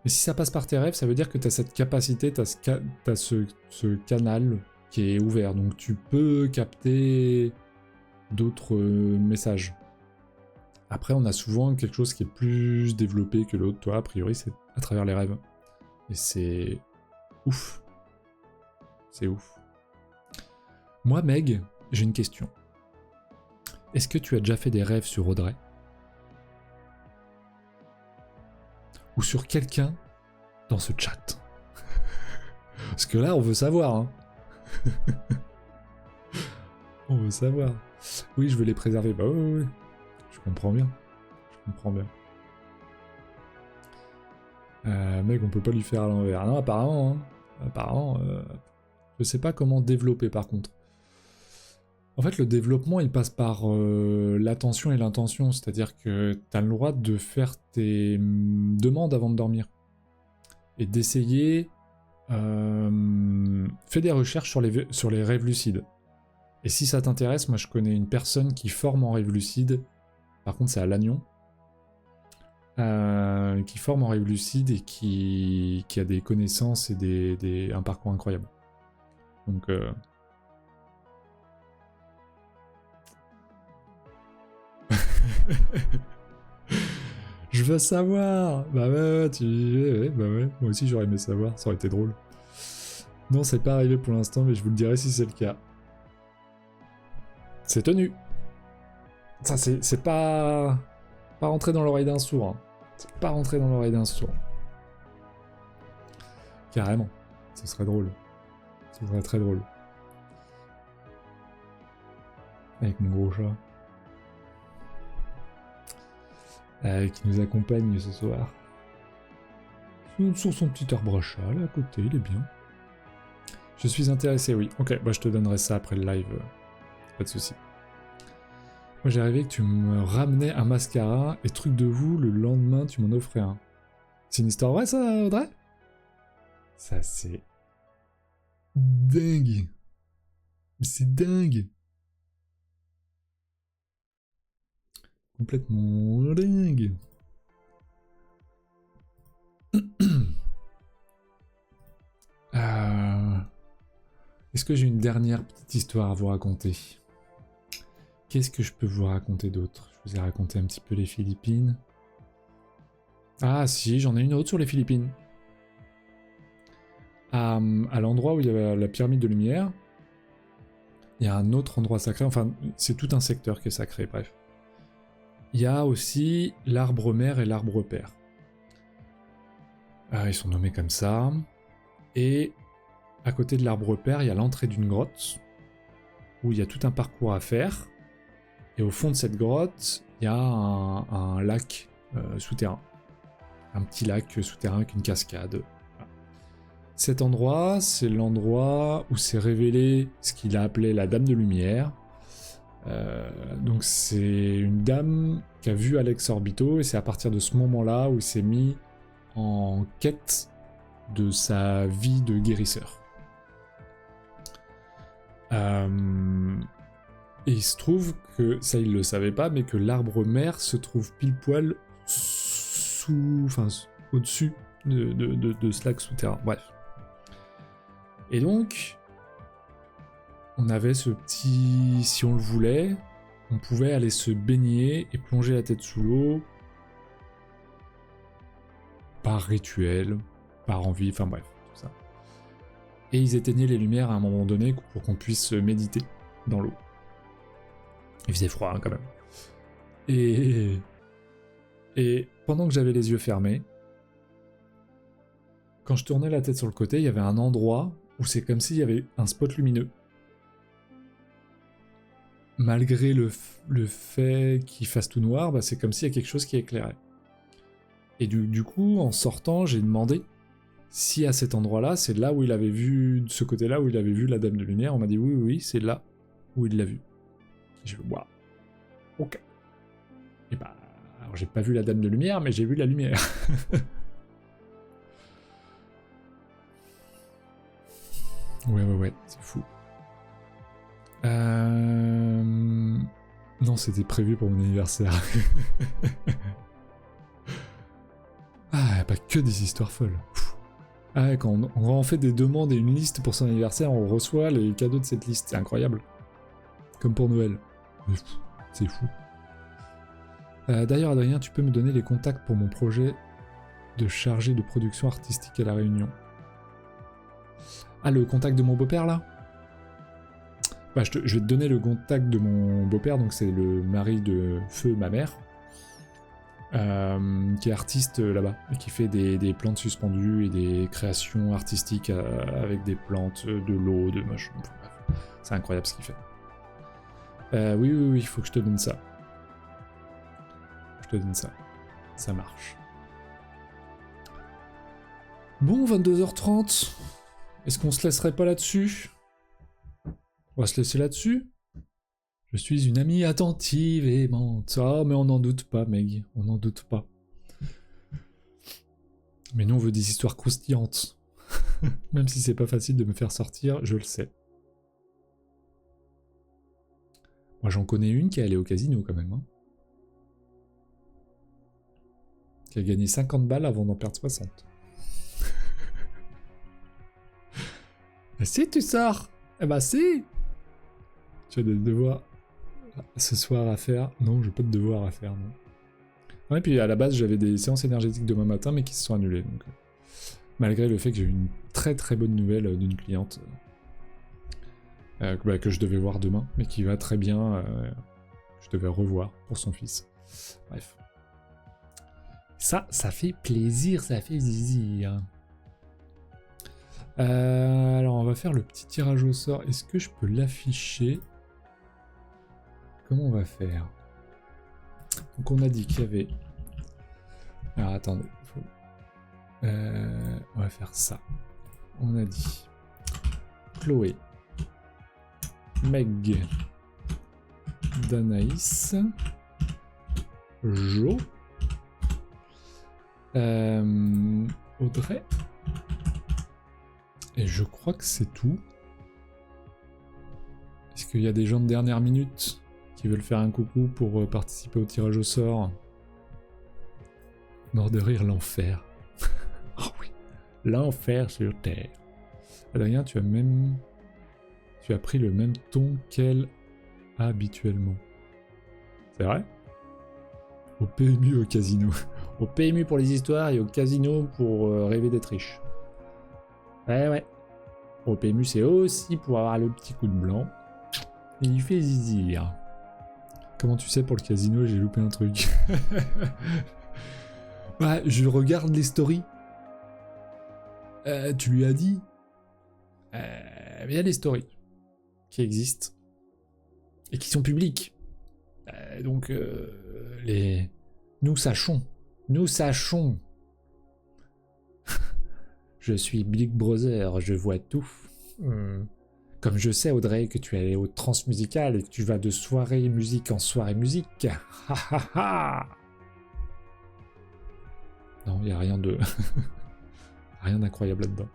Mais si ça passe par tes rêves, ça veut dire que tu as cette capacité, tu as ce canal qui est ouvert. Donc tu peux capter d'autres messages. Après, on a souvent quelque chose qui est plus développé que l'autre. Toi, a priori, c'est à travers les rêves. Et c'est ouf. C'est ouf. Moi, Meg, j'ai une question. Est-ce que tu as déjà fait des rêves sur Audrey? Ou sur quelqu'un dans ce chat? Parce que là, on veut savoir. Hein. On veut savoir. Oui, je veux les préserver. Bah oui. Je comprends bien. Mec, on peut pas lui faire à l'envers. Non, apparemment. Hein. Apparemment, je sais pas comment développer par contre. En fait, le développement, il passe par l'attention et l'intention. C'est-à-dire que tu as le droit de faire tes demandes avant de dormir. Et d'essayer... fais des recherches sur les rêves lucides. Et si ça t'intéresse, moi je connais une personne qui forme en rêve lucide. Par contre, c'est à Lannion. Qui forme en rêve lucide et qui a des connaissances et un parcours incroyable. Donc... Je veux savoir. Bah ouais, bah ouais. Moi aussi j'aurais aimé savoir, ça aurait été drôle. Non, c'est pas arrivé pour l'instant, mais je vous le dirai si c'est le cas. C'est tenu. Ça, c'est pas rentré dans l'oreille d'un sourd. Hein. C'est pas rentré dans l'oreille d'un sourd. Carrément. Ce serait drôle. Ce serait très drôle. Avec mon gros chat. Qui nous accompagne ce soir. Sur son petit arbre à chat, là à côté, il est bien. Je suis intéressé, oui. Ok, bah je te donnerai ça après le live. Pas de soucis. Moi j'ai rêvé que tu me ramenais un mascara et truc de vous, le lendemain tu m'en offrais un. C'est une histoire vraie ça, Audrey? Ça c'est... dingue. C'est dingue. Complètement dingue. Est-ce que j'ai une dernière petite histoire à vous raconter? Qu'est-ce que je peux vous raconter d'autre? Je vous ai raconté un petit peu les Philippines. Ah si, j'en ai une autre sur les Philippines. À l'endroit où il y avait la pyramide de lumière, il y a un autre endroit sacré, enfin c'est tout un secteur qui est sacré, bref. Il y a aussi l'arbre mère et l'arbre père. Ils sont nommés comme ça. Et à côté de l'arbre père, il y a l'entrée d'une grotte, où il y a tout un parcours à faire. Et au fond de cette grotte, il y a un lac souterrain. Un petit lac souterrain avec une cascade. Voilà. Cet endroit, c'est l'endroit où s'est révélé ce qu'il a appelé la Dame de Lumière. Donc c'est une dame qui a vu Alex Orbito, et c'est à partir de ce moment-là où il s'est mis en quête de sa vie de guérisseur. Et il se trouve que, ça il le savait pas, mais que l'arbre mère se trouve pile poil au-dessus de ce lac souterrain. Bref. Et donc, on avait ce petit... Si on le voulait, on pouvait aller se baigner et plonger la tête sous l'eau par rituel, par envie, enfin bref, tout ça. Et ils éteignaient les lumières à un moment donné pour qu'on puisse méditer dans l'eau. Il faisait froid hein, quand même. Et pendant que j'avais les yeux fermés, quand je tournais la tête sur le côté, il y avait un endroit où c'est comme s'il y avait un spot lumineux. Malgré le fait qu'il fasse tout noir, bah c'est comme s'il y a quelque chose qui éclairait. Et du coup, en sortant, j'ai demandé si à cet endroit-là, c'est là où il avait vu, de ce côté-là où il avait vu la Dame de Lumière. On m'a dit oui, c'est là où il l'a vu. J'ai fait waouh, ok. Et bah, alors j'ai pas vu la Dame de Lumière, mais j'ai vu la lumière. Ouais, c'est fou. Non, c'était prévu pour mon anniversaire. Ah, y a pas que des histoires folles. Ah, quand on fait des demandes et une liste pour son anniversaire, on reçoit les cadeaux de cette liste. C'est incroyable. Comme pour Noël. C'est fou. D'ailleurs, Adrien, tu peux me donner les contacts pour mon projet de chargé de production artistique à La Réunion. Ah, le contact de mon beau-père, là? Bah, je vais te donner le contact de mon beau-père, donc c'est le mari de Feu, ma mère, qui est artiste là-bas, et qui fait des plantes suspendues et des créations artistiques avec des plantes, de l'eau, de machin. C'est incroyable ce qu'il fait. Oui, il faut que je te donne ça. Je te donne ça. Ça marche. Bon, 22h30. Est-ce qu'on se laisserait pas là-dessus? On va se laisser là-dessus. Je suis une amie attentive et aimante. Ah, mais on n'en doute pas, Meg. On n'en doute pas. Mais nous, on veut des histoires croustillantes. Même si c'est pas facile de me faire sortir, je le sais. Moi, j'en connais une qui est allée au casino, quand même. Hein. Qui a gagné 50 balles avant d'en perdre 60. Si, tu sors. Eh ben, si. Tu vas devoir ce soir à faire. Non, j'ai pas de devoir à faire, non. Ouais, puis à la base, j'avais des séances énergétiques demain matin, mais qui se sont annulées. Donc, malgré le fait que j'ai eu une très très bonne nouvelle d'une cliente que je devais voir demain, mais qui va très bien. Je devais revoir pour son fils. Bref. Ça fait plaisir, ça fait zizir. Alors, on va faire le petit tirage au sort. Est-ce que je peux l'afficher? Comment on va faire? Donc, on a dit qu'il y avait... Alors, attendez. On va faire ça. On a dit Chloé, Meg, Danaïs, Jo, Audrey, et je crois que c'est tout. Est-ce qu'il y a des gens de dernière minute qui veulent faire un coucou pour participer au tirage au sort? Mort de rire, l'enfer. Oh oui, l'enfer sur Terre. Adrien, tu as pris le même ton qu'elle habituellement. C'est vrai? Au PMU au casino. Au PMU pour les histoires et au casino pour rêver d'être riche. Ouais. Au PMU, c'est aussi pour avoir le petit coup de blanc. Et il fait zizir. Comment tu sais pour le casino, j'ai loupé un truc. Bah, je regarde les stories. Tu lui as dit? Il y a des stories qui existent et qui sont publiques. Donc, nous sachons. Je suis Big Brother, je vois tout. Comme je sais, Audrey, que tu es allé au Transmusical et que tu vas de soirée musique en soirée musique. Non, il n'y a rien de... rien d'incroyable là-dedans.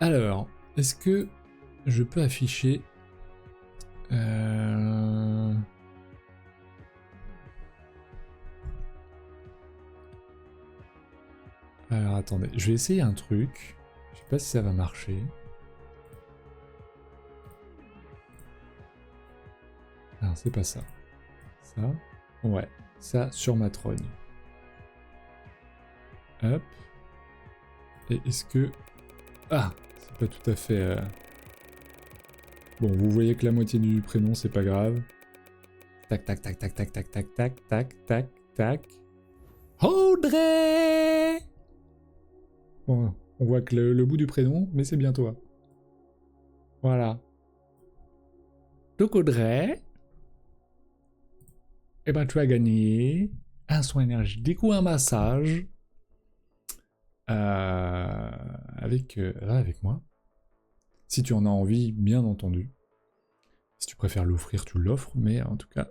Alors, est-ce que je peux afficher... Alors attendez, je vais essayer un truc. Je sais pas si ça va marcher. Alors c'est pas ça. Ça? Ouais, ça sur ma trogne. Hop. Et est-ce que... Ah, c'est pas tout à fait... Bon, vous voyez que la moitié du prénom, c'est pas grave. Tac, tac, tac, tac, tac, tac, tac, tac, tac, tac, tac. Audrey! Bon, on voit que le bout du prénom, mais c'est bien toi. Voilà. Donc Audrey, eh ben tu as gagné un soin énergétique ou un massage avec moi. Si tu en as envie, bien entendu. Si tu préfères l'offrir, tu l'offres, mais en tout cas...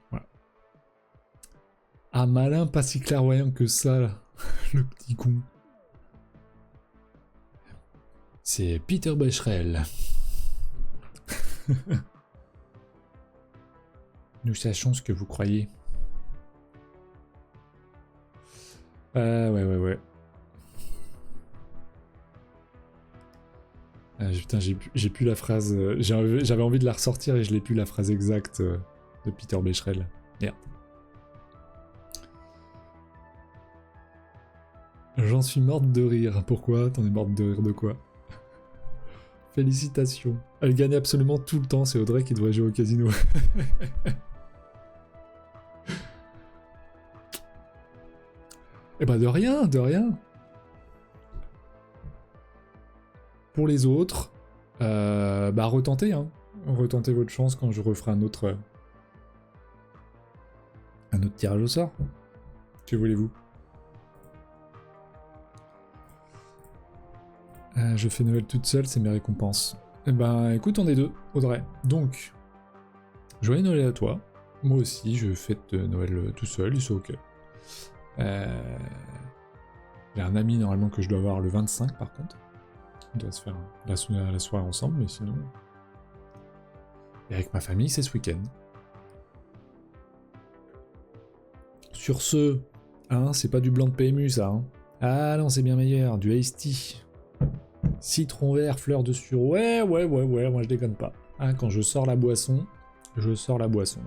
Voilà. Ah malin, pas si clairvoyant que ça, là. Le petit con. C'est Peter Becherel. Nous sachons ce que vous croyez. Ouais. Putain, j'ai plus la phrase. J'avais envie de la ressortir et je l'ai plus la phrase exacte de Peter Becherel. Merde. J'en suis morte de rire. Pourquoi? T'en es morte de rire de quoi? Félicitations. Elle gagne absolument tout le temps, c'est Audrey qui devrait jouer au casino. Eh ben de rien. Pour les autres, retentez, hein. Retentez votre chance quand je referai un autre tirage au sort. Que voulez-vous? Je fais Noël toute seule, c'est mes récompenses. Eh ben, écoute, on est deux, Audrey. Donc, joyeux Noël à toi. Moi aussi, je fête Noël tout seul, c'est ok. J'ai un ami, normalement, que je dois voir le 25, par contre. On doit se faire la soirée ensemble, mais sinon... Et avec ma famille, c'est ce week-end. Sur ce, hein, c'est pas du blanc de PMU ça. Hein. Ah non, c'est bien meilleur, du iced tea. Citron vert, fleur de sureau. Ouais, moi je déconne pas. Hein, quand je sors la boisson, je sors la boisson.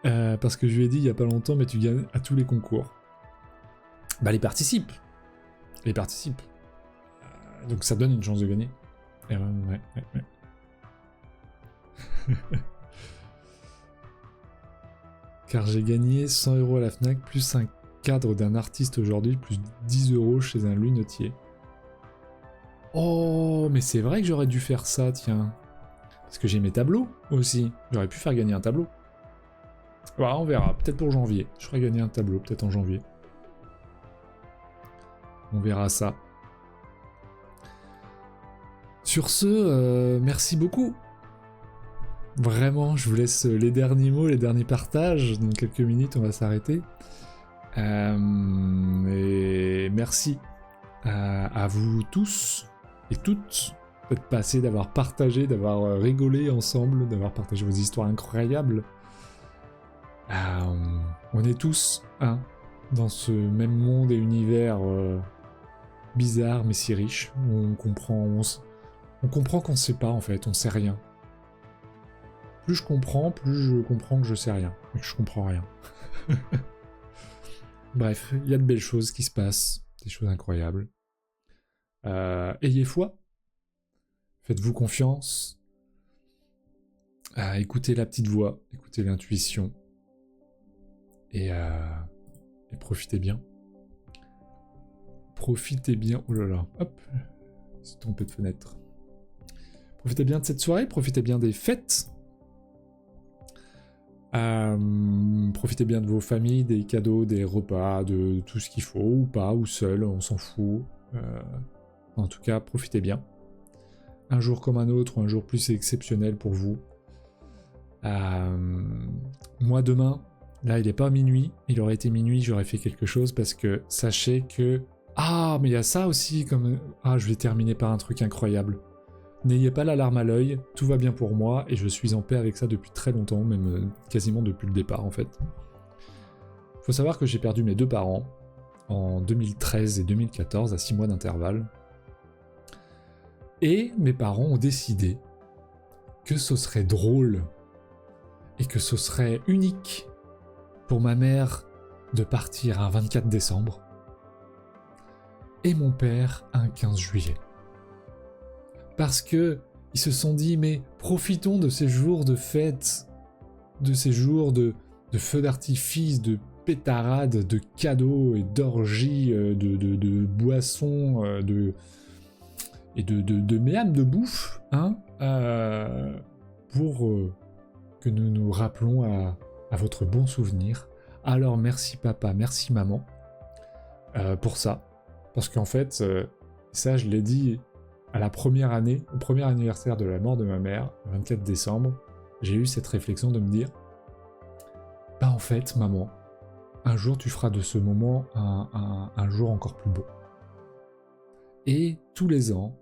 Parce que je lui ai dit il y a pas longtemps, mais tu gagnes à tous les concours. Bah les participe. Les participe. Donc ça donne une chance de gagner. Ouais. Car j'ai gagné 100 € à la Fnac, plus un cadre d'un artiste aujourd'hui, plus 10 € chez un lunetier. Oh, mais c'est vrai que j'aurais dû faire ça, tiens. Parce que j'ai mes tableaux aussi. J'aurais pu faire gagner un tableau. Bah, on verra, peut-être pour janvier. Je ferai gagner un tableau, peut-être en janvier. On verra ça. Sur ce, merci beaucoup. Vraiment, je vous laisse les derniers mots, les derniers partages. Dans quelques minutes, on va s'arrêter. Et merci à vous tous et toutes d'être passés, d'avoir partagé, d'avoir rigolé ensemble, d'avoir partagé vos histoires incroyables. On est tous dans ce même monde et univers bizarre mais si riche, où on comprend qu'on sait pas en fait, on sait rien. Plus je comprends que je sais rien, et que je comprends rien. Bref, il y a de belles choses qui se passent, des choses incroyables. Ayez foi, faites-vous confiance, écoutez la petite voix, écoutez l'intuition, et profitez bien. Profitez bien, oh là là, hop, c'est trompé de fenêtre. Profitez bien de cette soirée, profitez bien des fêtes. Profitez bien de vos familles, des cadeaux, des repas, de tout ce qu'il faut, ou pas, ou seul, on s'en fout. En tout cas, profitez bien. Un jour comme un autre, ou un jour plus exceptionnel pour vous. Moi demain, là il est pas minuit, il aurait été minuit, j'aurais fait quelque chose, parce que sachez que... Ah, mais il y a ça aussi, comme... Ah, je vais terminer par un truc incroyable. N'ayez pas l'alarme à l'œil, tout va bien pour moi, et je suis en paix avec ça depuis très longtemps, même quasiment depuis le départ en fait. Faut savoir que j'ai perdu mes deux parents, en 2013 et 2014, à 6 mois d'intervalle. Et mes parents ont décidé que ce serait drôle, et que ce serait unique pour ma mère de partir un 24 décembre, et mon père un 15 juillet. Parce que ils se sont dit, mais profitons de ces jours de fête, de ces jours de feux d'artifice, de pétarades, de cadeaux et d'orgies, de boissons, et de méames de bouffe, pour que nous nous rappelons à votre bon souvenir. Alors merci papa, merci maman, pour ça. Parce qu'en fait, ça je l'ai dit... À la première année, au premier anniversaire de la mort de ma mère, le 24 décembre, j'ai eu cette réflexion de me dire « Bah en fait, maman, un jour tu feras de ce moment un jour encore plus beau. » Et tous les ans,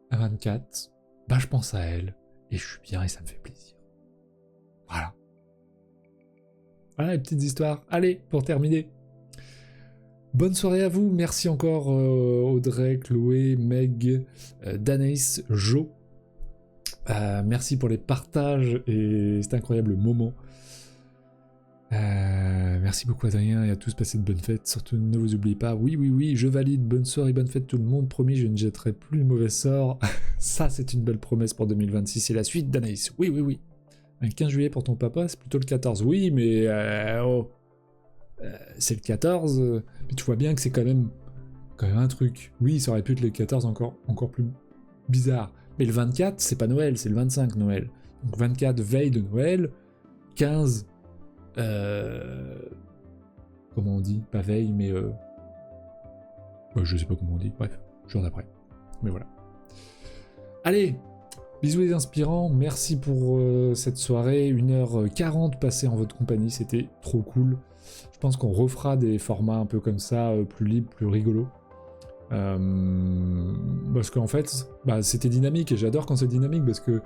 à 24, bah je pense à elle, et je suis bien et ça me fait plaisir. Voilà. Voilà les petites histoires. Allez, pour terminer. Bonne soirée à vous, merci encore Audrey, Chloé, Meg, Danaïs, Jo. Merci pour les partages et cet incroyable moment. Merci beaucoup Adrien et à tous, passez de bonnes fêtes. Surtout ne vous oubliez pas, oui, je valide, bonne soirée, bonne fête tout le monde. Promis, je ne jetterai plus le mauvais sort. Ça, c'est une belle promesse pour 2026. C'est la suite d'Anaïs. Oui. Un 15 juillet pour ton papa, c'est plutôt le 14. Oui, mais... c'est le 14, mais tu vois bien que c'est quand même un truc. Oui, ça aurait pu être le 14 encore plus bizarre. Mais le 24, c'est pas Noël, c'est le 25 Noël. Donc 24, veille de Noël. 15, comment on dit? Pas veille, mais... je sais pas comment on dit, bref, jour d'après. Mais voilà. Allez, bisous les inspirants, merci pour cette soirée, 1h40 passée en votre compagnie, c'était trop cool. Je pense qu'on refera des formats un peu comme ça, plus libres, plus rigolos. Parce qu'en fait, c'était dynamique, et j'adore quand c'est dynamique, parce que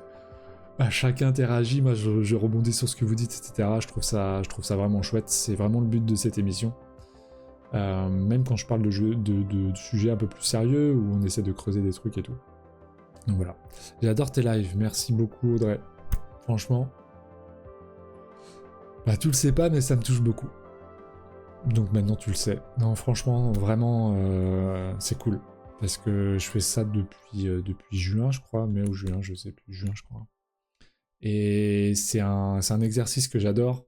Bah, chacun interagit, moi je rebondis sur ce que vous dites, etc. Je trouve ça vraiment chouette, c'est vraiment le but de cette émission. Même quand je parle de sujets un peu plus sérieux, où on essaie de creuser des trucs et tout. Donc voilà. J'adore tes lives, merci beaucoup Audrey. Franchement, bah tu le sais pas, mais ça me touche beaucoup. Donc maintenant tu le sais. Non, franchement, vraiment, c'est cool. Parce que je fais ça depuis juin, je crois, mai ou juin, je sais plus, juin, je crois. Et c'est un exercice que j'adore.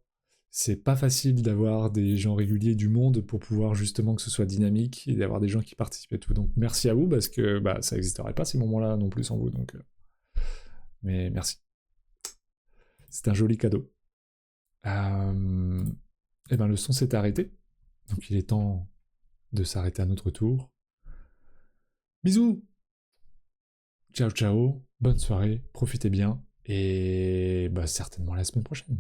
C'est pas facile d'avoir des gens réguliers du monde pour pouvoir justement que ce soit dynamique et d'avoir des gens qui participent et tout. Donc merci à vous parce que bah, ça n'existerait pas ces moments-là non plus sans vous. Donc, mais merci. C'est un joli cadeau. Et ben le son s'est arrêté. Donc il est temps de s'arrêter à notre tour. Bisous. Ciao ciao. Bonne soirée. Profitez bien. Et bah, certainement la semaine prochaine.